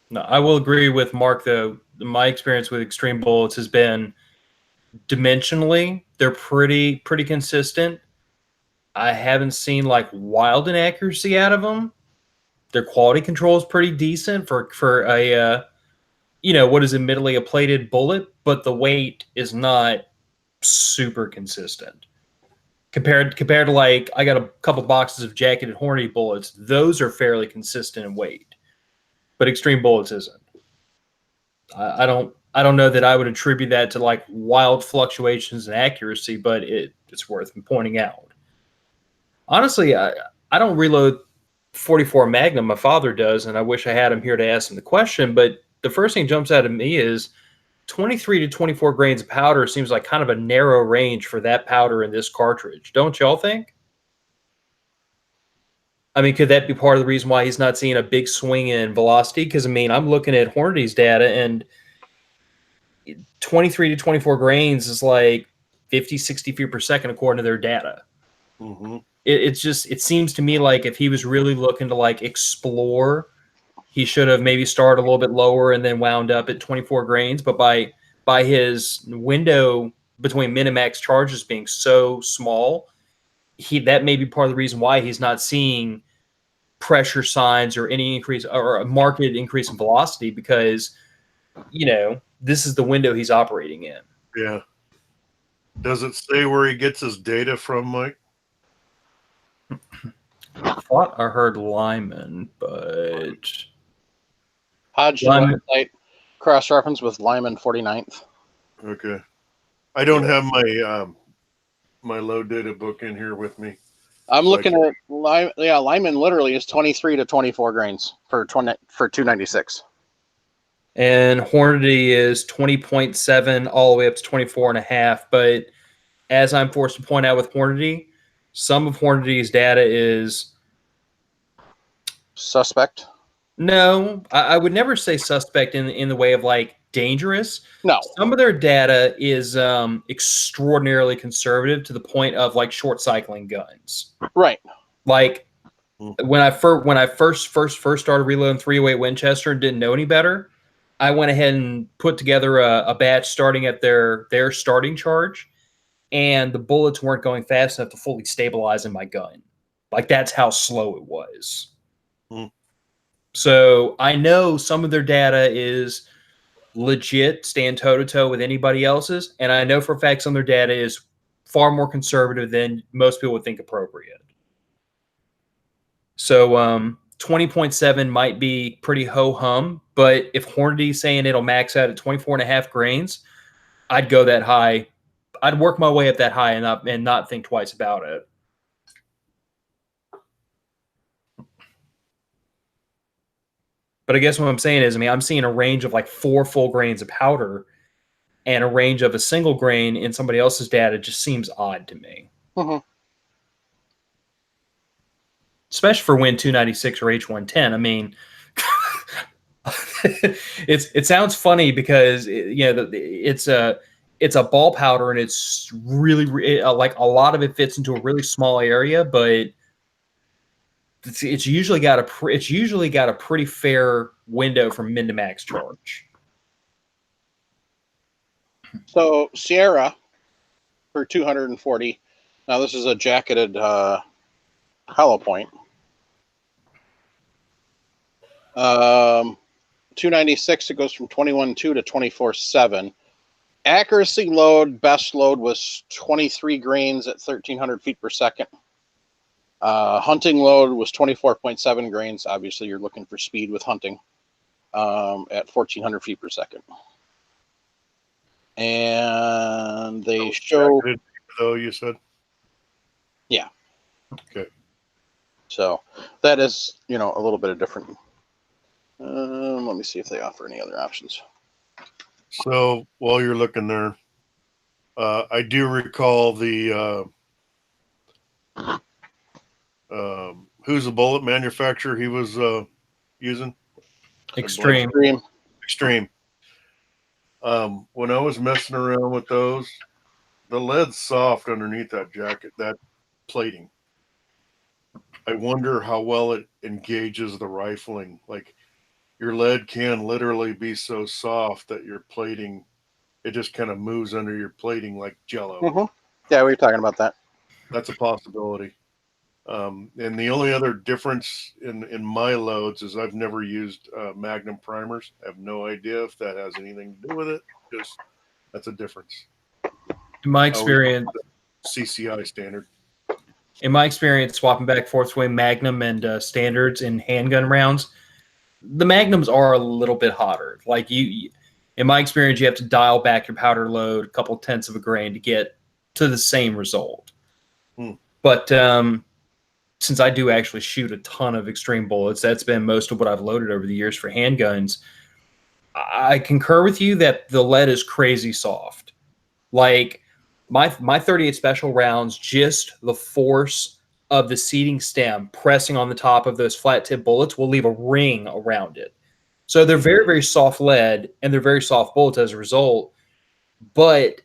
Speaker 2: No, I will agree with Mark, though. My experience with Extreme Bullets has been dimensionally, they're pretty consistent. I haven't seen like wild inaccuracy out of them. Their quality control is pretty decent for a what is admittedly a plated bullet, but the weight is not super consistent. Compared to like I got a couple boxes of jacketed Hornady bullets, those are fairly consistent in weight. But Extreme Bullets isn't. I don't know that I would attribute that to like wild fluctuations in accuracy, but it's worth pointing out. Honestly, I don't reload 44 Magnum. My father does, and I wish I had him here to ask him the question. But the first thing jumps out at me is 23 to 24 grains of powder seems like kind of a narrow range for that powder in this cartridge. Don't y'all think? I mean, could that be part of the reason why he's not seeing a big swing in velocity? Because, I mean, I'm looking at Hornady's data, and 23 to 24 grains is like 50, 60 feet per second, according to their data.
Speaker 3: Mm-hmm.
Speaker 2: It seems to me like if he was really looking to like explore, he should have maybe started a little bit lower and then wound up at 24 grains. But by his window between min and max charges being so small, that may be part of the reason why he's not seeing pressure signs or any increase or a marked increase in velocity, because this is the window he's operating in.
Speaker 3: Yeah. Does it say where he gets his data from, Mike?
Speaker 2: I thought I heard Lyman, but
Speaker 1: Hodge website cross-reference with Lyman 49th.
Speaker 3: Okay. I don't have my my load data book in here with me.
Speaker 1: I'm looking at Lyman. Yeah, Lyman literally is 23 to 24 grains for 296.
Speaker 2: And Hornady is 20.7 all the way up to 24.5. But as I'm forced to point out with Hornady, some of Hornady's data is
Speaker 1: suspect.
Speaker 2: No, I would never say suspect in the way of like dangerous.
Speaker 1: No.
Speaker 2: Some of their data is extraordinarily conservative to the point of like short cycling guns.
Speaker 1: Right.
Speaker 2: Like when I first started reloading 308 Winchester and didn't know any better, I went ahead and put together a batch starting at their starting charge, and the bullets weren't going fast enough to fully stabilize in my gun. Like that's how slow it was. So I know some of their data is legit, stand toe-to-toe with anybody else's, and I know for a fact some of their data is far more conservative than most people would think appropriate. So 20.7 might be pretty ho-hum, but if Hornady's saying it'll max out at 24.5 grains, I'd go that high. I'd work my way up that high and not think twice about it. But I guess what I'm saying is, I'm seeing a range of like 4 full grains of powder, and a range of a single grain in somebody else's data just seems odd to me.
Speaker 1: Mm-hmm.
Speaker 2: Especially for Win 296 or H110. It sounds funny because it's a ball powder, and it's really like a lot of it fits into a really small area, but it's usually got a pretty fair window from min to max charge.
Speaker 1: So Sierra for 240. Now this is a jacketed hollow point. 296. It goes from 21.2 to 24.7. Accuracy load, best load was 23 grains at 1,300 feet per second. Hunting load was 24.7 grains. Obviously, you're looking for speed with hunting at 1,400 feet per second. And they show...
Speaker 3: Though you said?
Speaker 1: Yeah.
Speaker 3: Okay.
Speaker 1: So that is, a little bit of different. Let me see if they offer any other options.
Speaker 3: So while you're looking there, I do recall the who's the bullet manufacturer he was using?
Speaker 2: Extreme.
Speaker 3: Extreme. When I was messing around with those, the lead's soft underneath that jacket, that plating. I wonder how well it engages the rifling. Like, your lead can literally be so soft that your plating, it just kind of moves under your plating like jello.
Speaker 1: Mm-hmm. Yeah, we were talking about that.
Speaker 3: That's a possibility. And the only other difference in my loads is I've never used Magnum primers. I have no idea if that has anything to do with it. Just that's a difference.
Speaker 2: In my experience,
Speaker 3: CCI standard.
Speaker 2: In my experience, swapping back and forth between Magnum and standards in handgun rounds, the Magnums are a little bit hotter. Like in my experience, you have to dial back your powder load a couple tenths of a grain to get to the same result. But since I do actually shoot a ton of extreme bullets, that's been most of what I've loaded over the years for handguns. I concur with you that the lead is crazy soft. Like my 38 special rounds, just the force of the seating stem pressing on the top of those flat tip bullets will leave a ring around it. So they're very, very soft lead, and they're very soft bullets as a result. But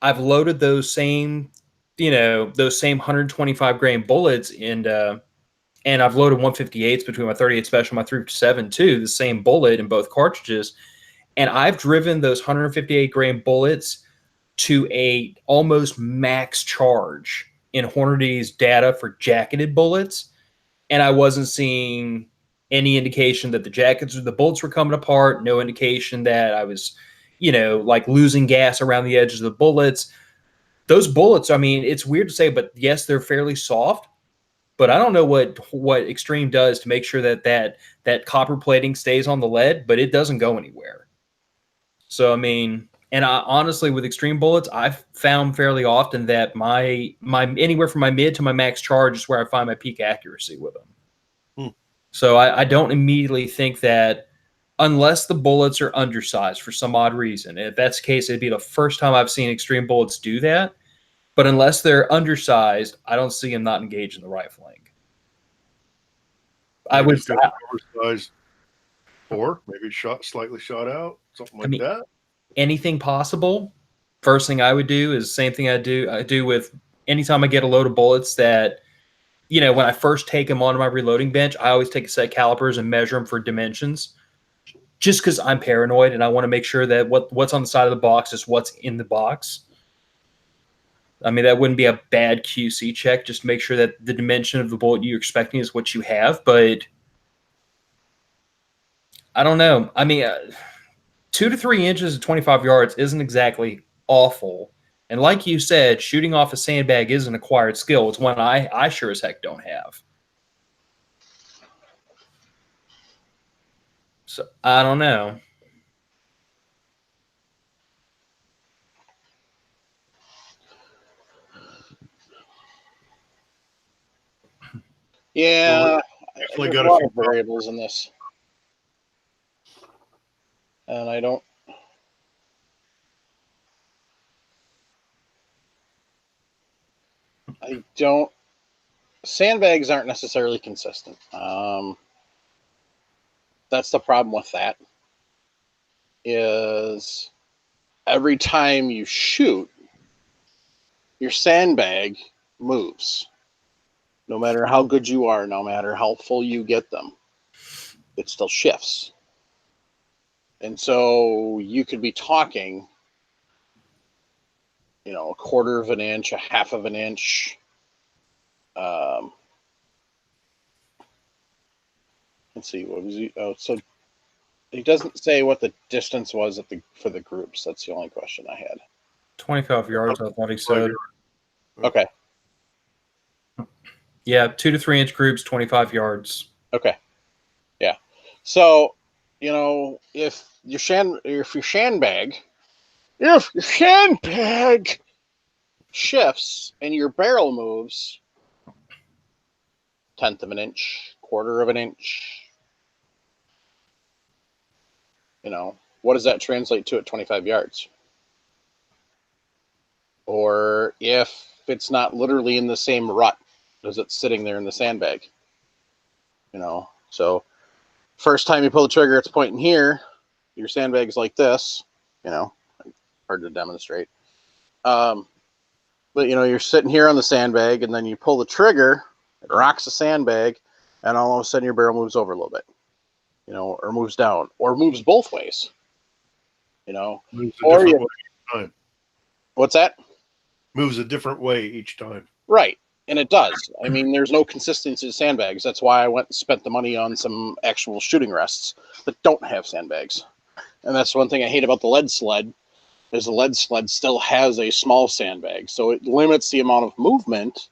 Speaker 2: I've loaded those same, those same 125 grain bullets and I've loaded 158s between my 38 special and my 357 too, the same bullet in both cartridges. And I've driven those 158 grain bullets to a almost max charge in Hornady's data for jacketed bullets, and I wasn't seeing any indication that the bullets were coming apart. No indication that I was, like losing gas around the edges of the bullets. Those bullets, I mean, it's weird to say, but yes, they're fairly soft. But I don't know what Extreme does to make sure that copper plating stays on the lead, but it doesn't go anywhere. So I mean, and I honestly, with Extreme bullets, I've found fairly often that my anywhere from my mid to my max charge is where I find my peak accuracy with them. So I don't immediately think that, unless the bullets are undersized for some odd reason. If that's the case, it'd be the first time I've seen Extreme bullets do that. But unless they're undersized, I don't see them not engaged in the rifling. I would
Speaker 3: oversized, or maybe slightly shot out, something like that.
Speaker 2: Anything possible. First thing I would do is the same thing I do with anytime I get a load of bullets that, when I first take them onto my reloading bench, I always take a set of calipers and measure them for dimensions, just because I'm paranoid and I want to make sure that what's on the side of the box is what's in the box. I mean, that wouldn't be a bad QC check, just to make sure that the dimension of the bullet you're expecting is what you have. But I don't know. I mean, 2 to 3 inches at 25 yards isn't exactly awful. And like you said, shooting off a sandbag is an acquired skill. It's one I sure as heck don't have. So I don't know.
Speaker 1: Yeah,
Speaker 3: Definitely
Speaker 1: there's
Speaker 3: got
Speaker 1: a
Speaker 3: a
Speaker 1: lot
Speaker 3: few
Speaker 1: of variables in this, and I don't. Sandbags aren't necessarily consistent. That's the problem with that. Is every time you shoot, your sandbag moves. No matter how good you are, no matter how full you get them, it still shifts. And so you could be talking, a quarter of an inch, a half of an inch. Let's see, what was he? Oh, so he doesn't say what the distance was for the groups. That's the only question I had.
Speaker 2: 25 yards, I thought he said.
Speaker 1: Okay.
Speaker 2: Yeah, 2 to 3 inch groups, 25 yards.
Speaker 1: Okay. Yeah. So, if your sandbag shifts and your barrel moves 1/10 of an inch, quarter of an inch, what does that translate to at 25 yards? Or if it's not literally in the same rut as it's sitting there in the sandbag, so first time you pull the trigger, it's pointing here. Your sandbag's like this, hard to demonstrate. But you're sitting here on the sandbag, and then you pull the trigger, it rocks the sandbag, and all of a sudden your barrel moves over a little bit, or moves down, or moves both ways,
Speaker 3: Moves a
Speaker 1: or
Speaker 3: different way each time.
Speaker 1: What's that?
Speaker 3: Moves a different way each time.
Speaker 1: Right. And it does. I mean, there's no consistency to sandbags. That's why I went and spent the money on some actual shooting rests that don't have sandbags. And that's one thing I hate about the lead sled, is the lead sled still has a small sandbag. So it limits the amount of movement,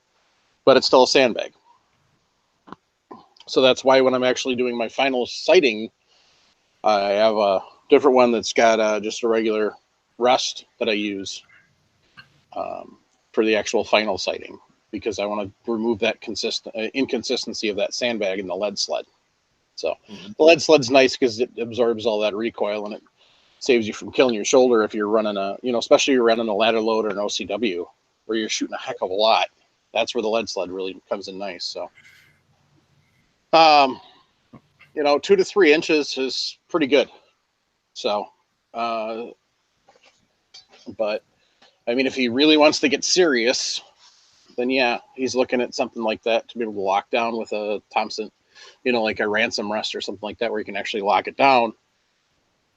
Speaker 1: but it's still a sandbag. So that's why when I'm actually doing my final sighting, I have a different one that's got just a regular rest that I use for the actual final sighting, because I want to remove that inconsistency of that sandbag in the lead sled. So the lead sled's nice because it absorbs all that recoil and it saves you from killing your shoulder if you're running especially if you're running a ladder load or an OCW where you're shooting a heck of a lot. That's where the lead sled really comes in nice. So, 2 to 3 inches is pretty good. So, but I mean, if he really wants to get serious, then yeah, he's looking at something like that to be able to lock down with a Thompson, like a ransom rest or something like that, where you can actually lock it down.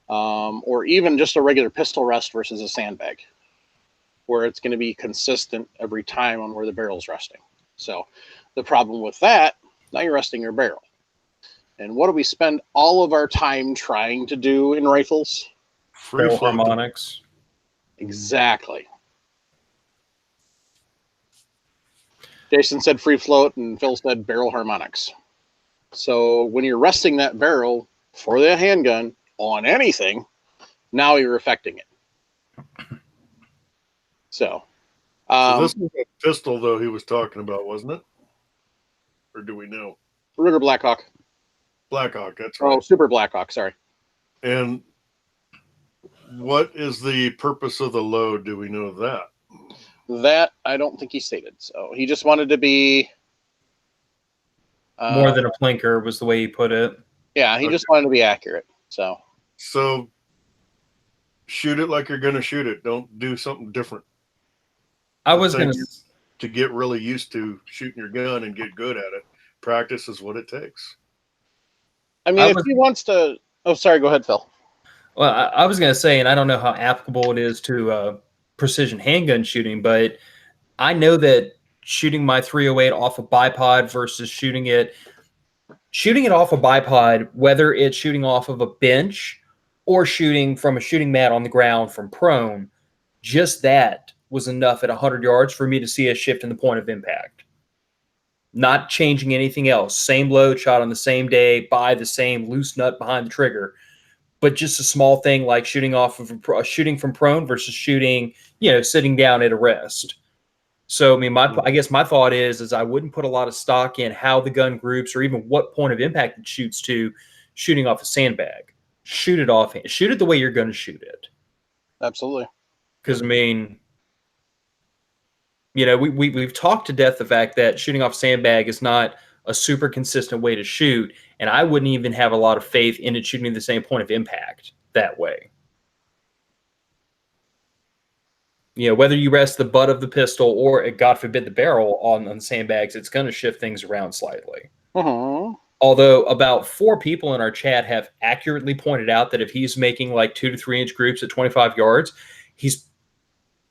Speaker 1: Or even just a regular pistol rest versus a sandbag, where it's going to be consistent every time on where the barrel's resting. So the problem with that, now you're resting your barrel. And what do we spend all of our time trying to do in rifles?
Speaker 3: Free
Speaker 2: Barrel
Speaker 3: float.
Speaker 2: harmonics.
Speaker 1: Exactly. Jason said free float, and Phil said barrel harmonics. So when you're resting that barrel for the handgun on anything, now you're affecting it. So
Speaker 3: This was a pistol, though, he was talking about, wasn't it? Or do we know?
Speaker 1: Ruger Blackhawk.
Speaker 3: Blackhawk, that's right.
Speaker 1: Oh, Super Blackhawk, sorry.
Speaker 3: And what is the purpose of the load? Do we know that?
Speaker 1: That I don't think he stated. So he just wanted to be
Speaker 2: More than a plinker was the way he put it.
Speaker 1: Yeah, he just wanted to be accurate. So
Speaker 3: shoot it like you're going to shoot it. Don't do something different.
Speaker 2: I was going
Speaker 3: to get really used to shooting your gun and get good at it. Practice is what it takes.
Speaker 1: I mean, if he wants to. Oh, sorry. Go ahead, Phil.
Speaker 2: Well, I was going to say, and I don't know how applicable it is to precision handgun shooting, but I know that shooting my 308 off a bipod versus shooting it off a bipod, whether it's shooting off of a bench or shooting from a shooting mat on the ground from prone, just that was enough at 100 yards for me to see a shift in the point of impact. Not changing anything else. Same load shot on the same day by the same loose nut behind the trigger. But just a small thing like shooting from prone versus shooting, sitting down at a rest. So, I mean, I guess my thought is I wouldn't put a lot of stock in how the gun groups or even what point of impact it shoots to shooting off a sandbag. Shoot it the way you're going to shoot it.
Speaker 1: Absolutely.
Speaker 2: Because, I mean, we've talked to death the fact that shooting off sandbag is not a super consistent way to shoot, and I wouldn't even have a lot of faith in it shooting the same point of impact that way. Whether you rest the butt of the pistol or, God forbid, the barrel on sandbags, it's going to shift things around slightly.
Speaker 1: Uh-huh.
Speaker 2: Although about 4 people in our chat have accurately pointed out that if he's making like 2 to 3 inch groups at 25 yards, he's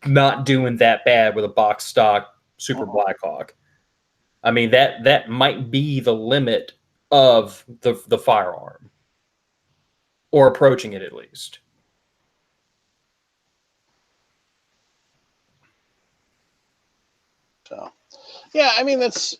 Speaker 2: not doing that bad with a box stock Super Blackhawk. I mean, that might be the limit of the firearm, or approaching it at least.
Speaker 1: So, yeah, I mean, it's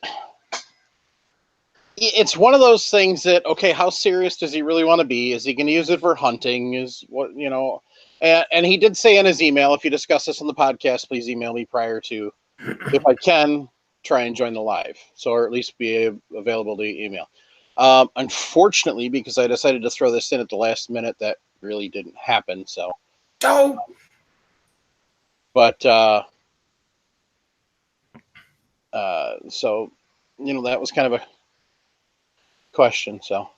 Speaker 1: one of those things that, okay, how serious does he really want to be? Is he going to use it for hunting? And he did say in his email, if you discuss this on the podcast, please email me prior to, if I can, try and join the live. So, or at least be available to email. Unfortunately, because I decided to throw this in at the last minute, that really didn't happen. So, but, so, that was kind of a question. So,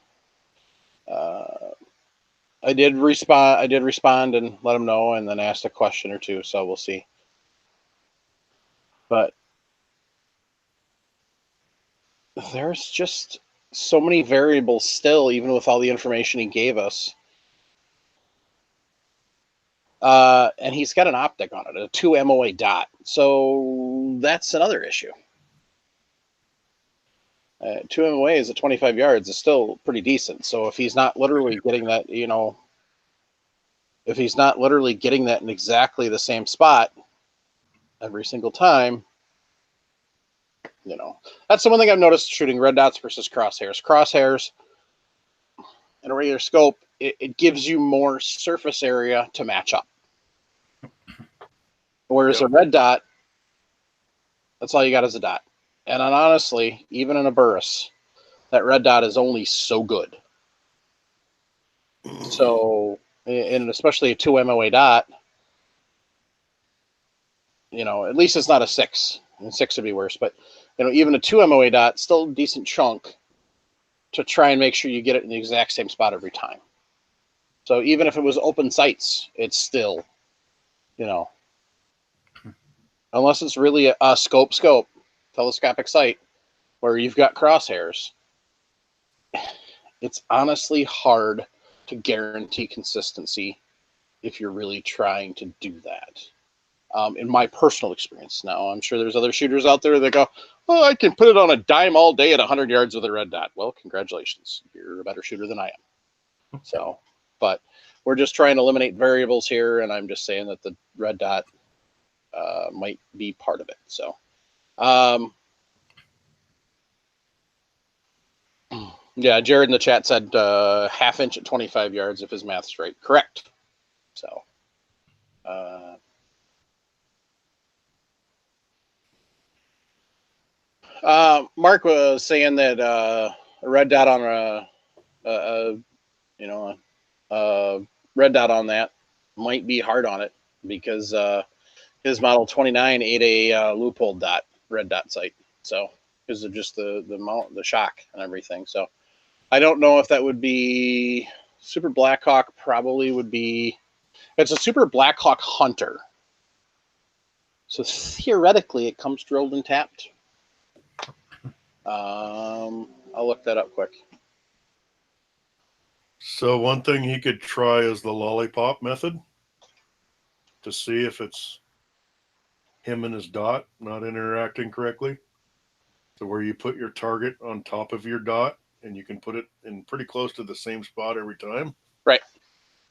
Speaker 1: I did respond and let him know, and then asked a question or two. So we'll see. But there's just so many variables still, even with all the information he gave us. And he's got an optic on it, a 2 MOA dot. So that's another issue. 2 MOA is at 25 yards is still pretty decent. So if he's not literally getting that, if he's not literally getting that in exactly the same spot every single time, that's the one thing I've noticed shooting red dots versus crosshairs. Crosshairs in a regular scope, it gives you more surface area to match up. Whereas a red dot, that's all you got is a dot. And honestly, even in a burris, that red dot is only so good. So, and especially a 2 MOA dot, at least it's not a 6. And 6 would be worse. But, even a 2 MOA dot, still a decent chunk to try and make sure you get it in the exact same spot every time. So even if it was open sights, it's still, unless it's really a scope telescopic sight where you've got crosshairs, it's honestly hard to guarantee consistency if you're really trying to do that. In my personal experience. Now, I'm sure there's other shooters out there that go, oh, I can put it on a dime all day at 100 yards with a red dot. Well, congratulations. You're a better shooter than I am. So, but we're just trying to eliminate variables here, and I'm just saying that the red dot might be part of it. So, yeah, Jared in the chat said half inch at 25 yards if his math's right. Correct. So, Mark was saying that a red dot on a red dot on that might be hard on it because his Model 29 ate a loophole dot, red dot sight. So because of just the shock and everything. So I don't know if that would be Super Blackhawk. Probably would be. It's a Super Blackhawk Hunter. So theoretically, it comes drilled and tapped. I'll look that up quick.
Speaker 3: So one thing he could try is the lollipop method to see if it's him and his dot not interacting correctly. So where you put your target on top of your dot and you can put it in pretty close to the same spot every time.
Speaker 1: Right.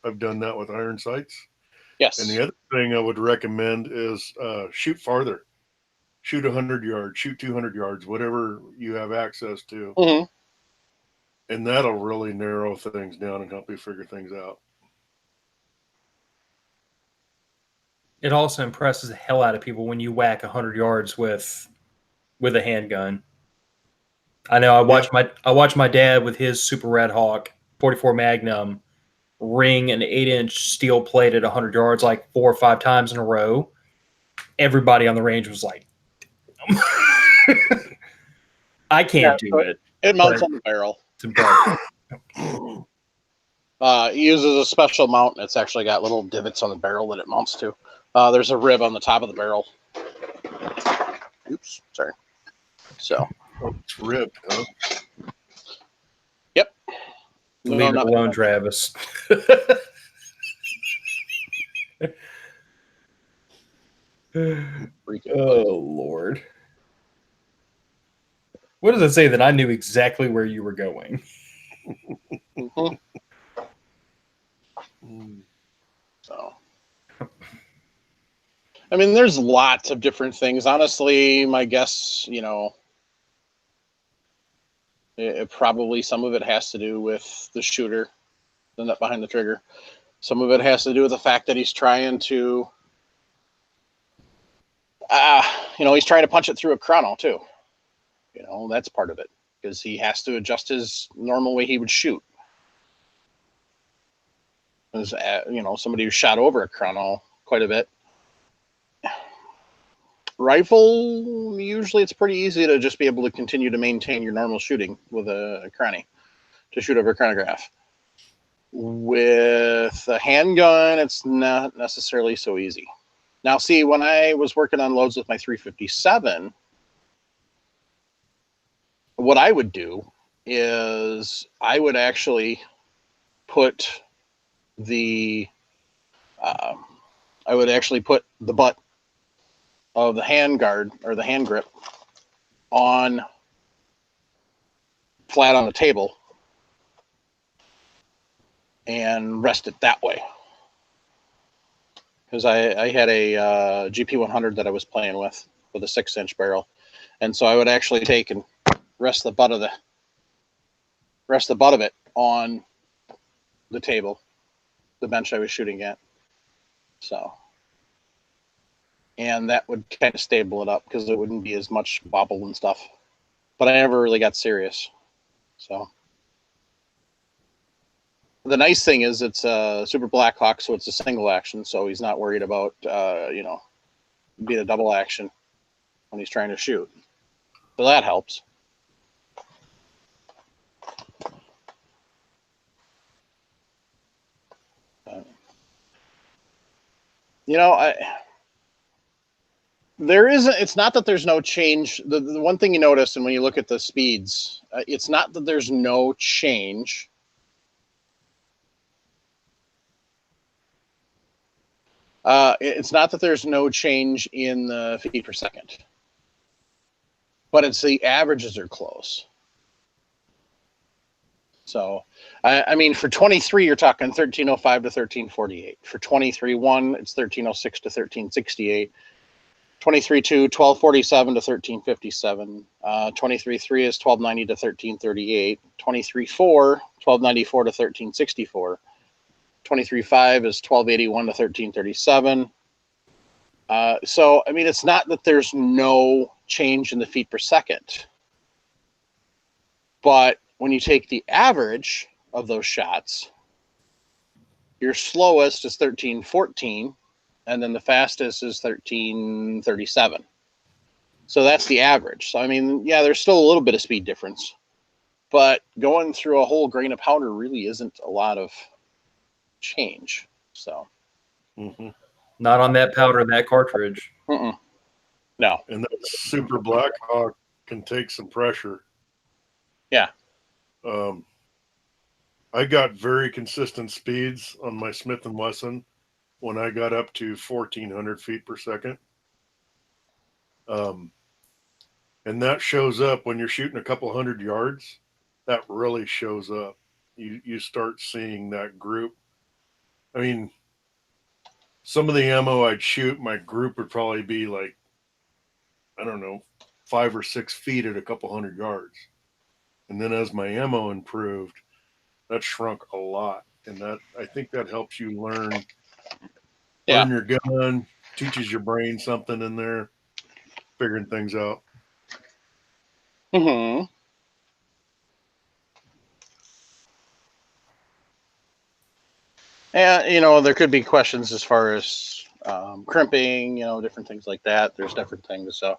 Speaker 3: I've done that with iron sights.
Speaker 1: Yes.
Speaker 3: And the other thing I would recommend is shoot farther. Shoot 100 yards, shoot 200 yards, whatever you have access to.
Speaker 1: Mm-hmm.
Speaker 3: And that'll really narrow things down and help you figure things out.
Speaker 2: It also impresses the hell out of people when you whack 100 yards with a handgun. I know I watched my dad with his Super Red Hawk 44 Magnum ring an 8-inch steel plate at 100 yards like 4 or 5 times in a row. Everybody on the range was like, I can't do it.
Speaker 1: It mounts on the barrel.
Speaker 2: It's impressive.
Speaker 1: It uses a special mount. It's actually got little divots on the barrel that it mounts to. There's a rib on the top of the barrel. Oops, sorry. So.
Speaker 3: Oh, it's ribbed, huh?
Speaker 1: Yep.
Speaker 2: Leave it alone, Travis. Oh, Lord. What does it say that I knew exactly where you were going?
Speaker 1: Mm-hmm. So, I mean, there's lots of different things. Honestly, my guess, probably some of it has to do with the shooter, the nut behind the trigger. Some of it has to do with the fact that he's trying to, he's trying to punch it through a chrono too. That's part of it because he has to adjust his normal way he would shoot. As somebody who shot over a chrono quite a bit. Rifle, usually it's pretty easy to just be able to continue to maintain your normal shooting with a cranny to shoot over a chronograph. With a handgun, it's not necessarily so easy. Now, see, when I was working on loads with my 357, what I would do is I would actually put the butt of the hand guard or the hand grip on flat on the table and rest it that way. Because I had a GP100 that I was playing with a 6-inch barrel, and so I would actually take and rest the butt of it on the table, the bench I was shooting at. So, and that would kind of stable it up because it wouldn't be as much wobble and stuff. But I never really got serious. So the nice thing is it's a Super Blackhawk, so it's a single action, so he's not worried about being a double action when he's trying to shoot. So that helps. There isn't. It's not that there's no change. The one thing you notice, and when you look at the speeds, it's not that there's no change. It's not that there's no change in the feet per second, but it's the averages are close. So, I mean, for 23, you're talking 1305 to 1348. For 23.1, it's 1306 to 1368. 23.2, 1247 to 1357. 23.3 is 1290 to 1338. 23.4, 1294 to 1364. 23.5 is 1281 to 1337. So, I mean, it's not that there's no change in the feet per second. But when you take the average of those shots, your slowest is 1314, and then the fastest is 1337. So that's the average. So, I mean, yeah, there's still a little bit of speed difference. But going through a whole grain of powder really isn't a lot of change. So,
Speaker 2: Not on that powder, that cartridge.
Speaker 1: No.
Speaker 3: And that Super Blackhawk can take some pressure.
Speaker 1: Yeah.
Speaker 3: I got very consistent speeds on my Smith & Wesson when I got up to 1,400 feet per second. And that shows up when you're shooting a couple hundred yards. That really shows up. You start seeing that group. I mean, some of the ammo I'd shoot, my group would probably be like, I don't know, 5 or 6 feet at a couple hundred yards. And then as my ammo improved, that shrunk a lot. And that, I think that helps you learn your gun, teaches your brain something in there, figuring things out.
Speaker 1: Mm-hmm. And, you know, there could be questions as far as crimping, you know, different things like that. There's different things. So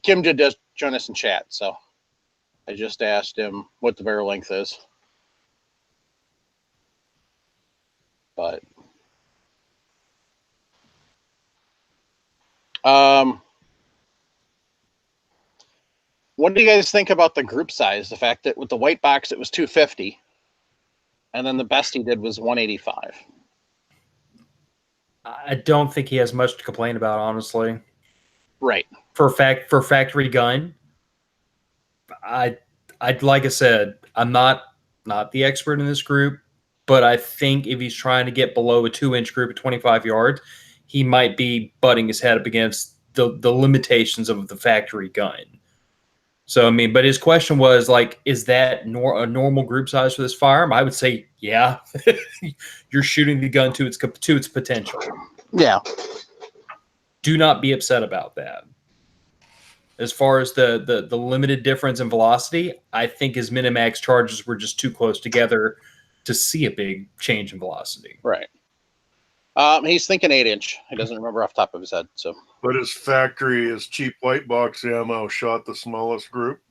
Speaker 1: Kim did just join us in chat. So I just asked him what the barrel length is. But what do you guys think about the group size? The fact that with the white box it was 250, and then the best he did was 185.
Speaker 2: I don't think he has much to complain about, honestly.
Speaker 1: Right.
Speaker 2: For factory gun, I like I said, I'm not the expert in this group, but I think if he's trying to get below a 2-inch group at 25 yards, he might be butting his head up against the limitations of the factory gun. So, I mean, but his question was like, is that a normal group size for this firearm? I would say, yeah. You're shooting the gun to its potential.
Speaker 1: Yeah.
Speaker 2: Do not be upset about that. As far as the limited difference in velocity, I think his Minimax charges were just too close together to see a big change in velocity.
Speaker 1: Right. He's thinking 8-inch. He doesn't remember off the top of his head. So,
Speaker 3: But his factory, his cheap white box ammo shot the smallest group.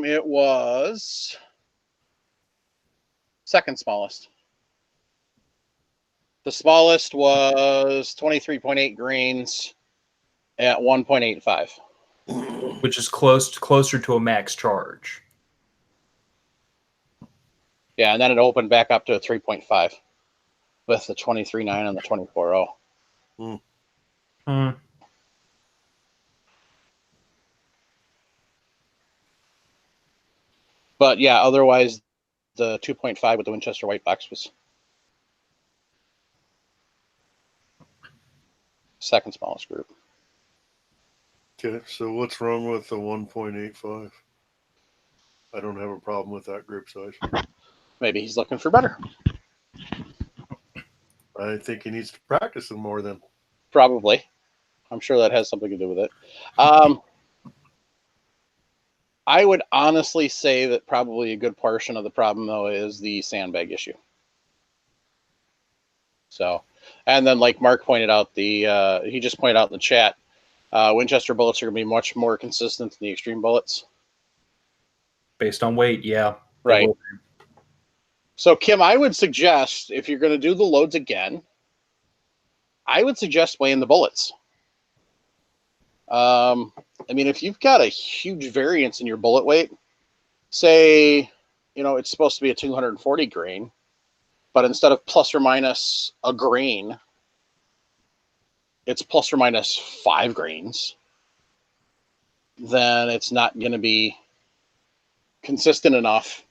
Speaker 1: it was second smallest. The smallest was 23.8 grains at 1.85.
Speaker 2: Which is closer to a max charge.
Speaker 1: Yeah, and then it opened back up to a 3.5 with the 23.9 and the 24.0. But yeah, otherwise the 2.5 with the Winchester white box was second smallest group.
Speaker 3: Okay, so what's wrong with the 1.85? I don't have a problem with that group size.
Speaker 1: Maybe he's looking for better.
Speaker 3: I think he needs to practice them more then.
Speaker 1: Probably. I'm sure that has something to do with it. I would honestly say that probably a good portion of the problem, though, is the sandbag issue. So, and then like Mark pointed out, he just pointed out in the chat, Winchester bullets are going to be much more consistent than the Extreme bullets.
Speaker 2: Based on weight, yeah.
Speaker 1: Right. So, Kim, I would suggest if you're going to do the loads again, I would suggest weighing the bullets. I mean, if you've got a huge variance in your bullet weight, say, it's supposed to be a 240 grain, but instead of plus or minus a grain, it's plus or minus 5 grains, then it's not going to be consistent enough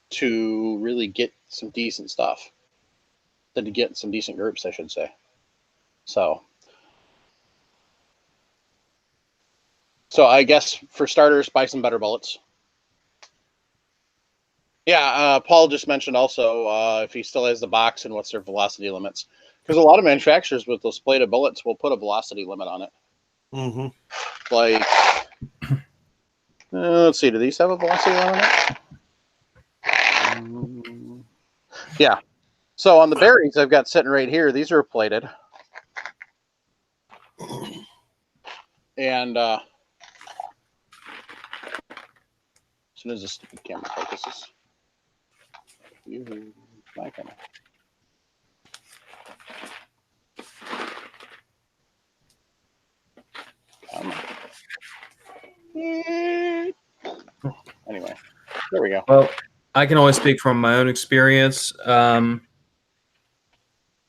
Speaker 1: to really get some decent stuff. To get some decent groups, I should say. So I guess for starters, buy some better bullets. Yeah, Paul just mentioned also if he still has the box and what's their velocity limits. Because a lot of manufacturers with those plated bullets will put a velocity limit on it.
Speaker 3: Mm-hmm.
Speaker 1: Like, let's see, do these have a velocity limit on it? Yeah. So on the berries I've got sitting right here, these are plated. And as soon as the stupid camera focuses. My camera. Anyway, there we go.
Speaker 2: Well, I can only speak from my own experience.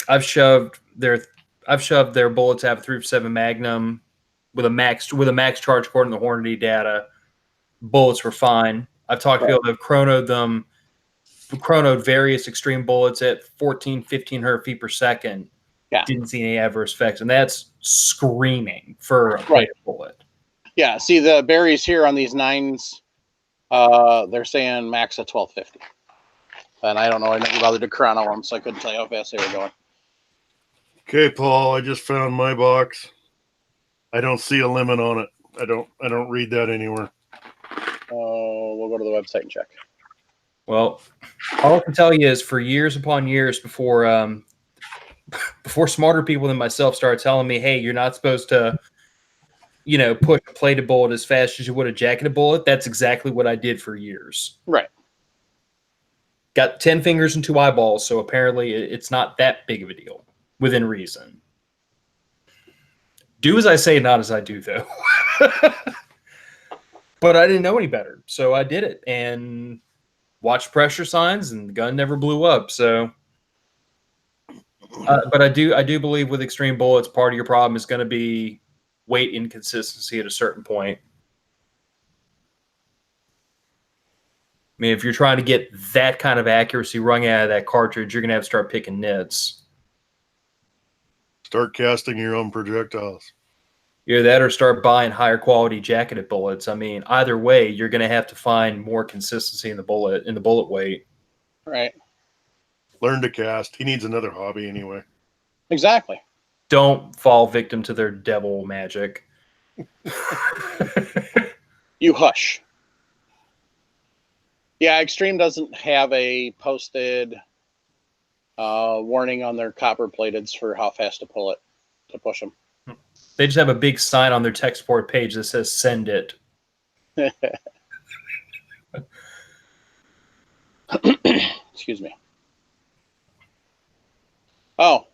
Speaker 2: I've shoved their bullets have 357 Magnum with a max charge according to the Hornady data. Bullets were fine. I've talked to people that have chronoed various extreme bullets at 1,500 feet per second.
Speaker 1: Yeah.
Speaker 2: Didn't see any adverse effects, and that's screaming for a plated bullet.
Speaker 1: Yeah, see the berries here on these 9s, they're saying max at 1250. And I don't know, I never bothered to chrono them, so I couldn't tell you how fast they were going.
Speaker 3: Okay, Paul, I just found my box. I don't see a limit on it. I don't read that anywhere.
Speaker 1: We'll go to the website and check.
Speaker 2: Well, all I can tell you is for years upon years before smarter people than myself started telling me, hey, you're not supposed to, push a plated bullet as fast as you would a jacketed bullet. That's exactly what I did for years.
Speaker 1: Right.
Speaker 2: Got 10 fingers and 2 eyeballs, so apparently it's not that big of a deal within reason. Do as I say, not as I do, though. But I didn't know any better, so I did it and watched pressure signs, and the gun never blew up. So, but I do believe with extreme bullets, part of your problem is going to be weight inconsistency at a certain point. I mean, if you're trying to get that kind of accuracy rung out of that cartridge, you're going to have to start picking nits.
Speaker 3: Start casting your own projectiles.
Speaker 2: Either that or start buying higher quality jacketed bullets. I mean, either way, you're going to have to find more consistency in the bullet weight.
Speaker 1: Right.
Speaker 3: Learn to cast. He needs another hobby anyway.
Speaker 1: Exactly.
Speaker 2: Don't fall victim to their devil magic.
Speaker 1: You hush. Yeah, Extreme doesn't have a posted warning on their copper plateds for how fast to push them.
Speaker 2: They just have a big sign on their tech support page that says "Send it."
Speaker 1: Excuse me. Oh,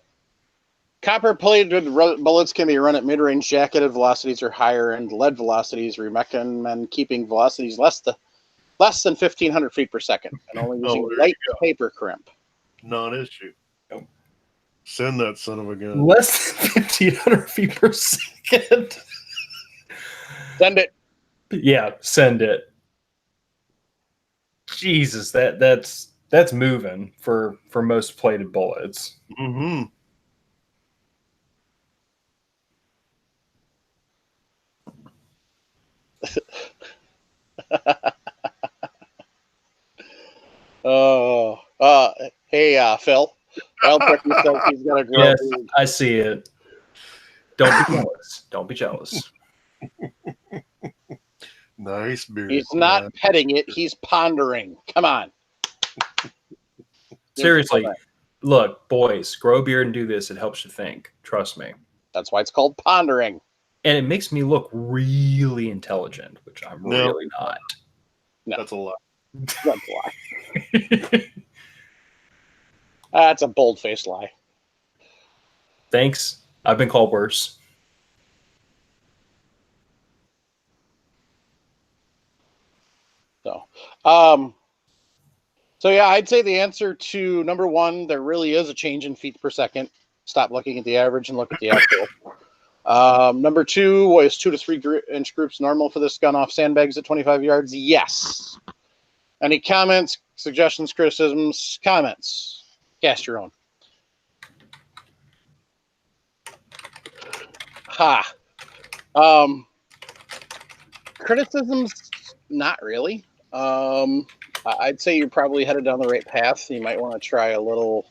Speaker 1: copper plated bullets can be run at mid-range. Jacketed velocities are higher, and lead velocities. We recommend keeping velocities less than 1,500 feet per second, and only using light paper crimp.
Speaker 3: Non-issue. Send that son of a gun.
Speaker 2: Less than 1,500 feet per second.
Speaker 1: Send it.
Speaker 2: Yeah, send it. Jesus, that's moving for most plated bullets.
Speaker 3: Mm-hmm.
Speaker 1: Hey, Phil. Wild Turkey says he's got a grow.
Speaker 2: Yes, I see it. Don't be jealous. Don't be jealous.
Speaker 3: Nice beard.
Speaker 1: He's not petting it. He's pondering. Come on.
Speaker 2: Seriously, look, boys, grow a beard and do this. It helps you think. Trust me.
Speaker 1: That's why it's called pondering.
Speaker 2: And it makes me look really intelligent, which I'm really not.
Speaker 1: No.
Speaker 3: That's a lie.
Speaker 1: That's a lie. That's a bold-faced lie.
Speaker 2: Thanks I've been called worse.
Speaker 1: So yeah, I'd say the answer to number one, there really is a change in feet per second. Stop looking at the average and look at the actual. Number two, was 2 to 3 inch groups normal for this gun off sandbags at 25 yards? Yes. Any comments, suggestions, criticisms, comments? Cast your own. Ha. Criticisms, not really. I'd say you're probably headed down the right path. You might want to try a little.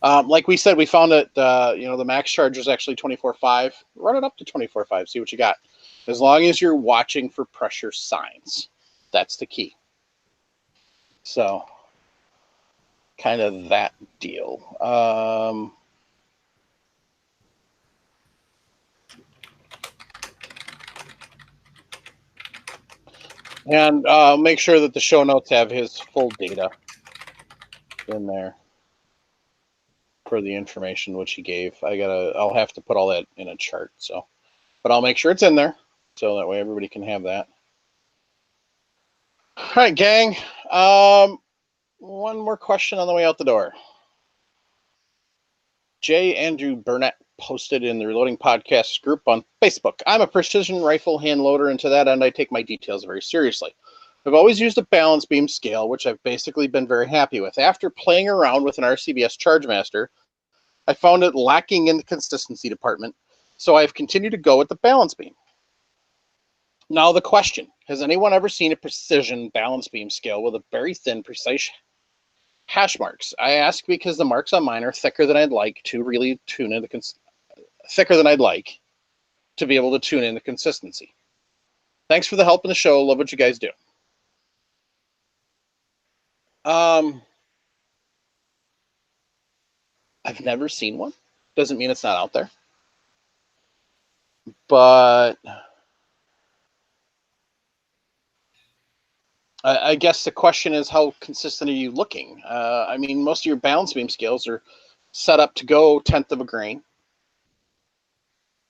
Speaker 1: Like we said, we found that the max charge is actually 24.5. Run it up to 24.5. See what you got. As long as you're watching for pressure signs, that's the key. So, kind of that deal. And make sure that the show notes have his full data in there for the information which he gave. I'll have to put all that in a chart. So, but I'll make sure it's in there so that way everybody can have that. All right, gang. One more question on the way out the door. J. Andrew Burnett posted in the Reloading Podcast group on Facebook. I'm a precision rifle hand loader, and to that end, I take my details very seriously. I've always used a balance beam scale, which I've basically been very happy with. After playing around with an RCBS Chargemaster, I found it lacking in the consistency department, so I've continued to go with the balance beam. Now the question, has anyone ever seen a precision balance beam scale with a very thin, precise hash marks? I ask because the marks on mine are thicker than I'd like to really tune in thicker than I'd like to be able to tune in the consistency. Thanks for the help in the show. Love what you guys do. I've never seen one. Doesn't mean it's not out there. But I guess the question is, how consistent are you looking? I mean, most of your balance beam scales are set up to go 1/10 of a grain.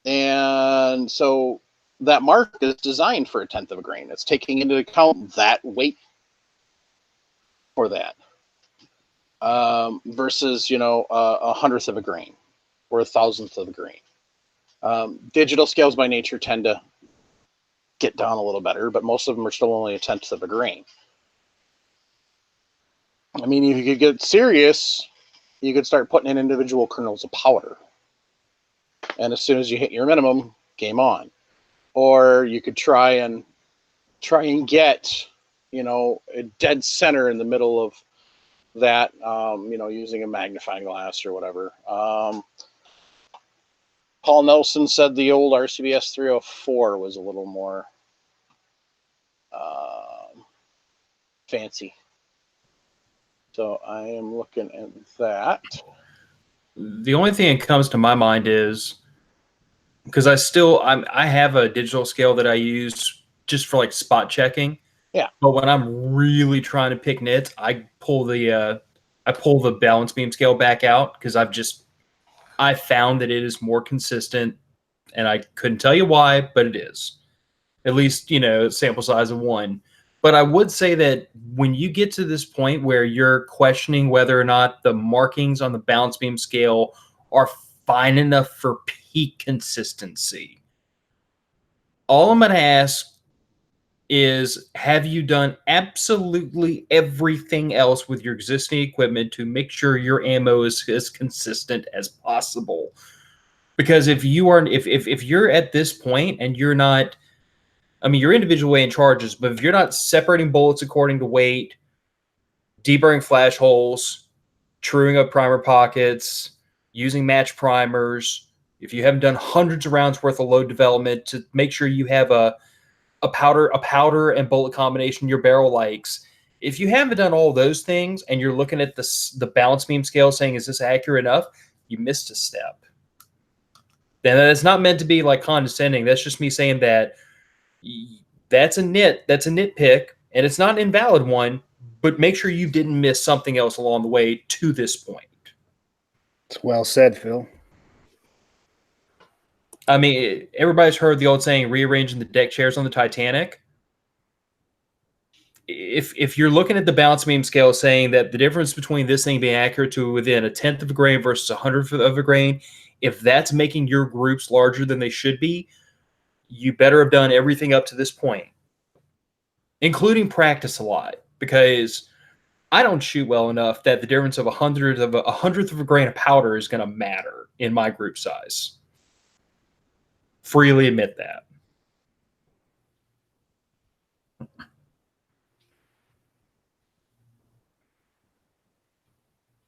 Speaker 1: And so that mark is designed for 1/10 of a grain. It's taking into account that weight for that. Versus, 1/100th of a grain or 1,000th of a grain. Digital scales by nature tend to get down a little better, but most of them are still only 1/10 of a grain. I mean, if you could get serious, you could start putting in individual kernels of powder. And as soon as you hit your minimum, game on. Or you could try and get, a dead center in the middle of that, using a magnifying glass or whatever. Paul Nelson said the old RCBS 304 was a little more fancy. So I am looking at that.
Speaker 2: The only thing that comes to my mind is, because I have a digital scale that I use just for like spot checking.
Speaker 1: Yeah.
Speaker 2: But when I'm really trying to pick nits, I pull the balance beam scale back out because I found that it is more consistent, and I couldn't tell you why, but it is. At least, sample size of 1. But I would say that when you get to this point where you're questioning whether or not the markings on the balance beam scale are fine enough for peak consistency, all I'm going to ask is, have you done absolutely everything else with your existing equipment to make sure your ammo is as consistent as possible? Because if you're at this point and you're not, your individual weight and charges, but if you're not separating bullets according to weight, deburring flash holes, truing up primer pockets, using match primers, if you haven't done hundreds of rounds worth of load development to make sure you have a powder and bullet combination your barrel likes, if you haven't done all those things and you're looking at the balance beam scale saying, is this accurate enough? You missed a step. And that's not meant to be like condescending. That's just me saying that that's a nitpick, and it's not an invalid one, but make sure you didn't miss something else along the way to this point.
Speaker 4: It's well said, Phil.
Speaker 2: I mean, everybody's heard the old saying, rearranging the deck chairs on the Titanic. If you're looking at the balance beam scale saying that the difference between this thing being accurate to within 1/10 of a grain versus 100th of a grain, if that's making your groups larger than they should be, you better have done everything up to this point, including practice a lot, because I don't shoot well enough that the difference of a hundredth of a grain of powder is going to matter in my group size. Freely admit that.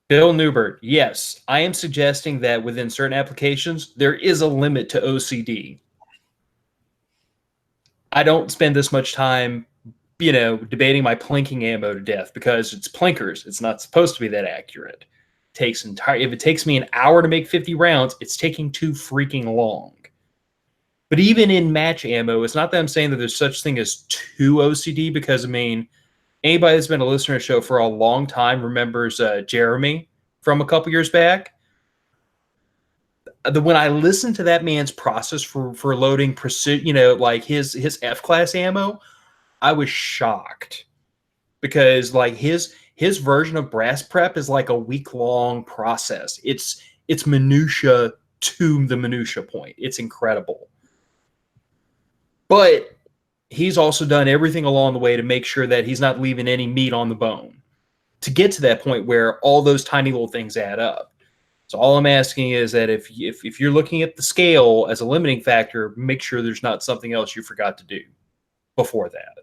Speaker 2: Bill Newbert, yes, I am suggesting that within certain applications, there is a limit to OCD. I don't spend this much time, debating my plinking ammo to death because it's plinkers. It's not supposed to be that accurate. If it takes me an hour to make 50 rounds, it's taking too freaking long. But even in match ammo, it's not that I'm saying that there's such thing as too OCD, because, I mean, anybody that's been a listener to the show for a long time remembers Jeremy from a couple years back. When I listened to that man's process for loading precision, like his F-class ammo, I was shocked, because like his version of brass prep is like a week-long process. It's minutia to the minutia point. It's incredible. But he's also done everything along the way to make sure that he's not leaving any meat on the bone to get to that point where all those tiny little things add up. So all I'm asking is that if you're looking at the scale as a limiting factor, make sure there's not something else you forgot to do before that.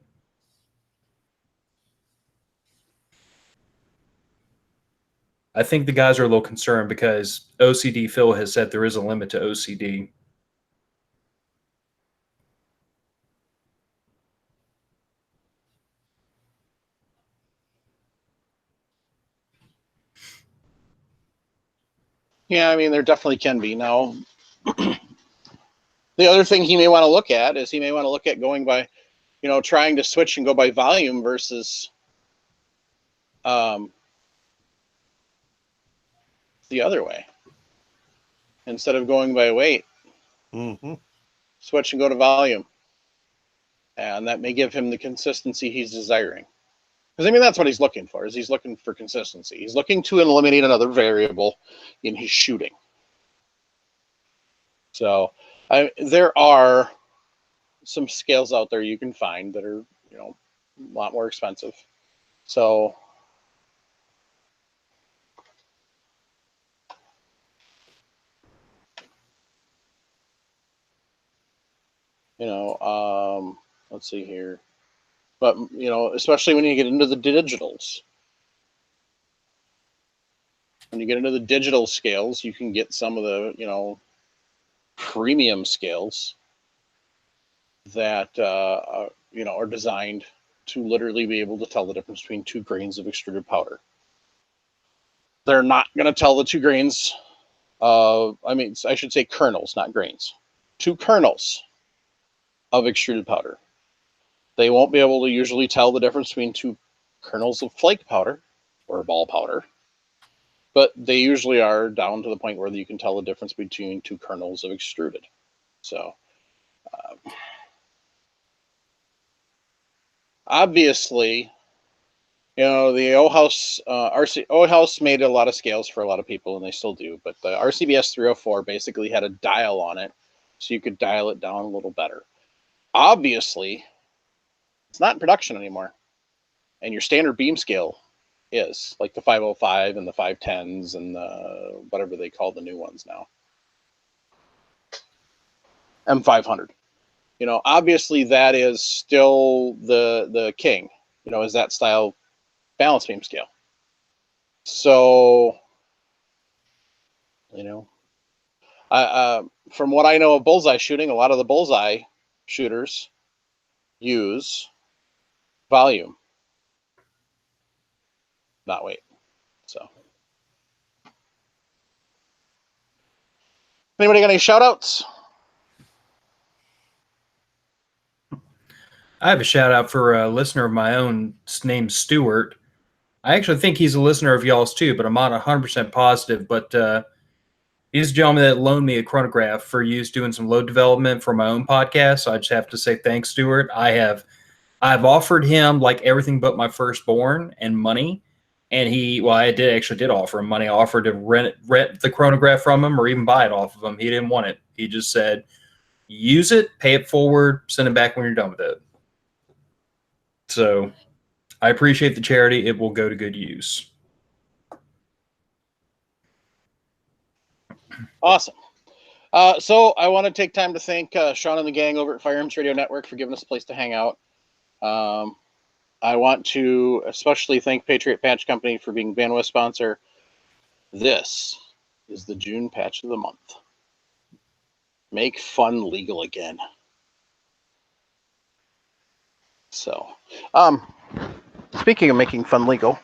Speaker 2: I think the guys are a little concerned because OCD Phil has said there is a limit to OCD.
Speaker 1: Yeah, I mean, there definitely can be. Now, the other thing he may want to look at is going by, trying to switch and go by volume versus the other way. Instead of going by weight, switch and go to volume. And that may give him the consistency he's desiring. Because, I mean, that's what he's looking for, is he's looking for consistency. He's looking to eliminate another variable in his shooting. So there are some scales out there you can find that are, a lot more expensive. So let's see here. But, especially when you get into the digitals. When you get into the digital scales, you can get some of the, premium scales that, are designed to literally be able to tell the difference between 2 grains of extruded powder. They're not going to tell the 2 grains of, I should say kernels, not grains. 2 kernels of extruded powder. They won't be able to usually tell the difference between 2 kernels of flake powder or ball powder, but they usually are down to the point where you can tell the difference between 2 kernels of extruded. So, obviously, the O-House made a lot of scales for a lot of people, and they still do, but the RCBS 304 basically had a dial on it, so you could dial it down a little better. Obviously, it's not in production anymore. And your standard beam scale is, like the 505 and the 510s and the whatever they call the new ones now. M500. Obviously that is still the king, is that style balance beam scale. So, from what I know of bullseye shooting, a lot of the bullseye shooters use volume, not weight. So, anybody got any shout outs?
Speaker 2: I have a shout out for a listener of my own named Stuart. I actually think he's a listener of y'all's too, but I'm not 100% positive. But He's a gentleman that loaned me a chronograph for use doing some load development for my own podcast. So I just have to say thanks, Stuart. I've offered him like everything but my firstborn and money. And I did offer him money. I offered to rent the chronograph from him or even buy it off of him. He didn't want it. He just said, use it, pay it forward, send it back when you're done with it. So I appreciate the charity. It will go to good use.
Speaker 1: Awesome. So I want to take time to thank Sean and the gang over at Firearms Radio Network for giving us a place to hang out. I want to especially thank Patriot Patch Company for being bandwidth sponsor. This is the June patch of the month. Make fun legal again. So, speaking of making fun legal,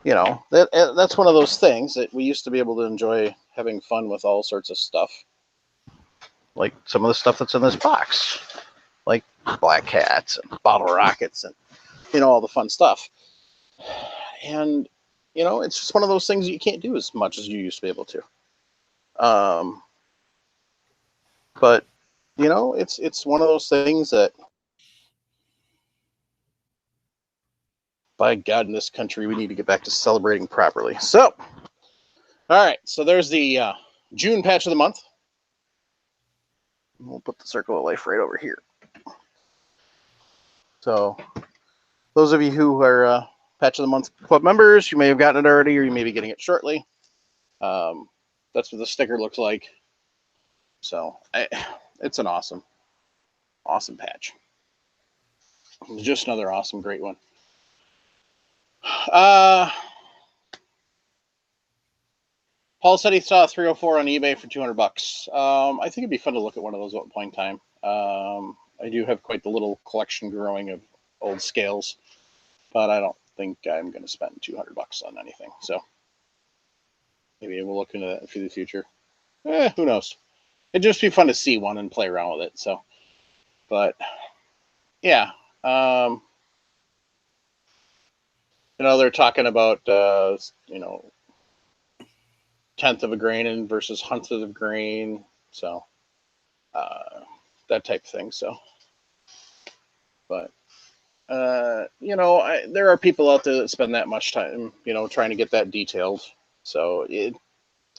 Speaker 1: you know, that's one of those things that we used to be able to enjoy having fun with all sorts of stuff. Like some of the stuff that's in this box. Like black hats and bottle rockets and, you know, all the fun stuff. And, you know, it's just one of those things you can't do as much as you used to be able to. But, you know, it's one of those things that, by God, in this country, we need to get back to celebrating properly. So, all right. So there's the June patch of the month. We'll put the circle of life right over here. So those of you who are Patch of the Month Club members, you may have gotten it already, or you may be getting it shortly. That's what the sticker looks like. So it's an awesome patch. Just another awesome, great one. Paul said he saw a 304 on eBay for $200. I think it'd be fun to look at one of those at one point in time. I do have quite the little collection growing of old scales, but I don't think I'm going to spend $200 on anything. So maybe we'll look into that for the future. Who knows? It'd just be fun to see one and play around with it. So, but yeah, you know, they're talking about, you know, 1/10 of a grain versus 100th of a grain. So, that type of thing. So, but, you know, there are people out there that spend that much time, you know, trying to get that detailed. So it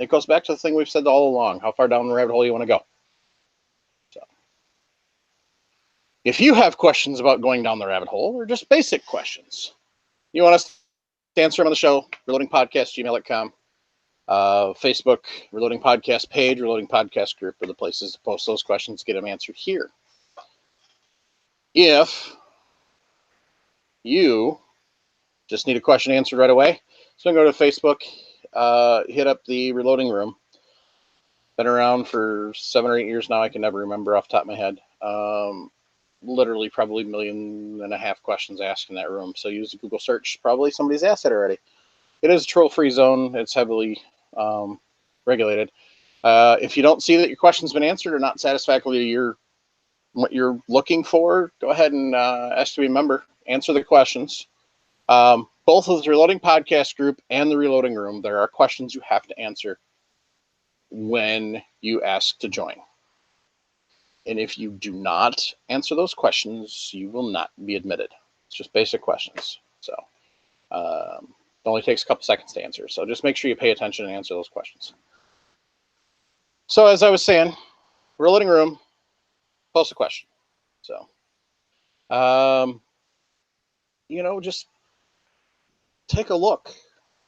Speaker 1: goes back to the thing we've said all along, how far down the rabbit hole you want to go. So if you have questions about going down the rabbit hole or just basic questions, you want us to answer them on the show, reloadingpodcast@gmail.com. Facebook, Reloading Podcast page, Reloading Podcast group are the places to post those questions, get them answered here. If you just need a question answered right away, so go to Facebook, hit up the Reloading Room. Been around for 7 or 8 years now. I can never remember off the top of my head. Literally probably 1.5 million questions asked in that room. So use the Google search. Probably somebody's asked it already. It is a troll-free zone. It's heavily regulated. If you don't see that your question's been answered or not satisfactorily what you're looking for, go ahead and ask to be a member. Answer the questions. Both of the Reloading Podcast group and the Reloading Room, there are questions you have to answer when you ask to join. And if you do not answer those questions, you will not be admitted. It's just basic questions. So it only takes a couple seconds to answer. So just make sure you pay attention and answer those questions. So as I was saying, Reloading Room, post a question. So, you know, just take a look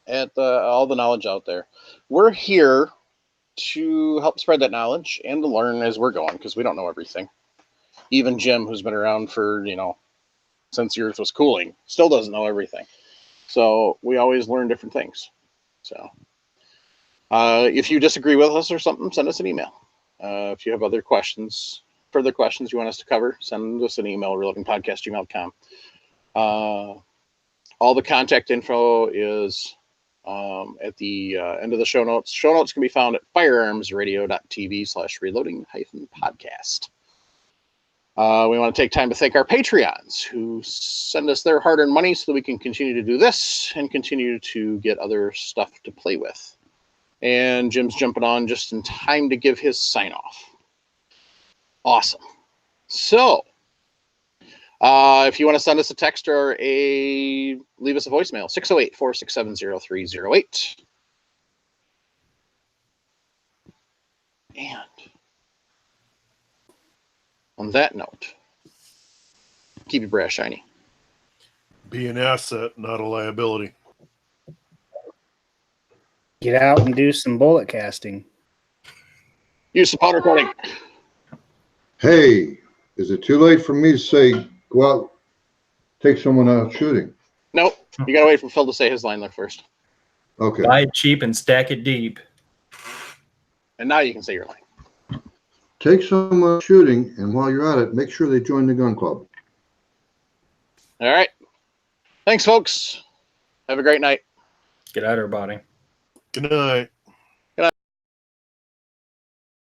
Speaker 1: at all the knowledge out there. We're here to help spread that knowledge and to learn as we're going, because we don't know everything. Even Jim, who's been around for, you know, since the Earth was cooling, still doesn't know everything. So we always learn different things. So if you disagree with us or something, send us an email. If you have other questions, further questions you want us to cover, send us an email, reloadingpodcast@gmail.com. All the contact info is at the end of the show notes. Show notes can be found at firearmsradio.tv/reloading-podcast. We want to take time to thank our Patreons who send us their hard-earned money so that we can continue to do this and continue to get other stuff to play with. And Jim's jumping on just in time to give his sign off. Awesome. So, if you want to send us a text or leave us a voicemail, 608-467-0308. And on that note, keep your brass shiny.
Speaker 3: Be an asset, not a liability.
Speaker 4: Get out and do some bullet casting.
Speaker 1: Use the powder coating.
Speaker 5: Hey, is it too late for me to say, go out, take someone out shooting?
Speaker 1: Nope. You got to wait for Phil to say his line there first.
Speaker 5: Okay.
Speaker 2: Buy it cheap and stack it deep.
Speaker 1: And now you can say your line.
Speaker 5: Take someone shooting, and while you're at it, make sure they join the gun club.
Speaker 1: All right. Thanks, folks. Have a great night.
Speaker 2: Get out, everybody.
Speaker 3: Good night.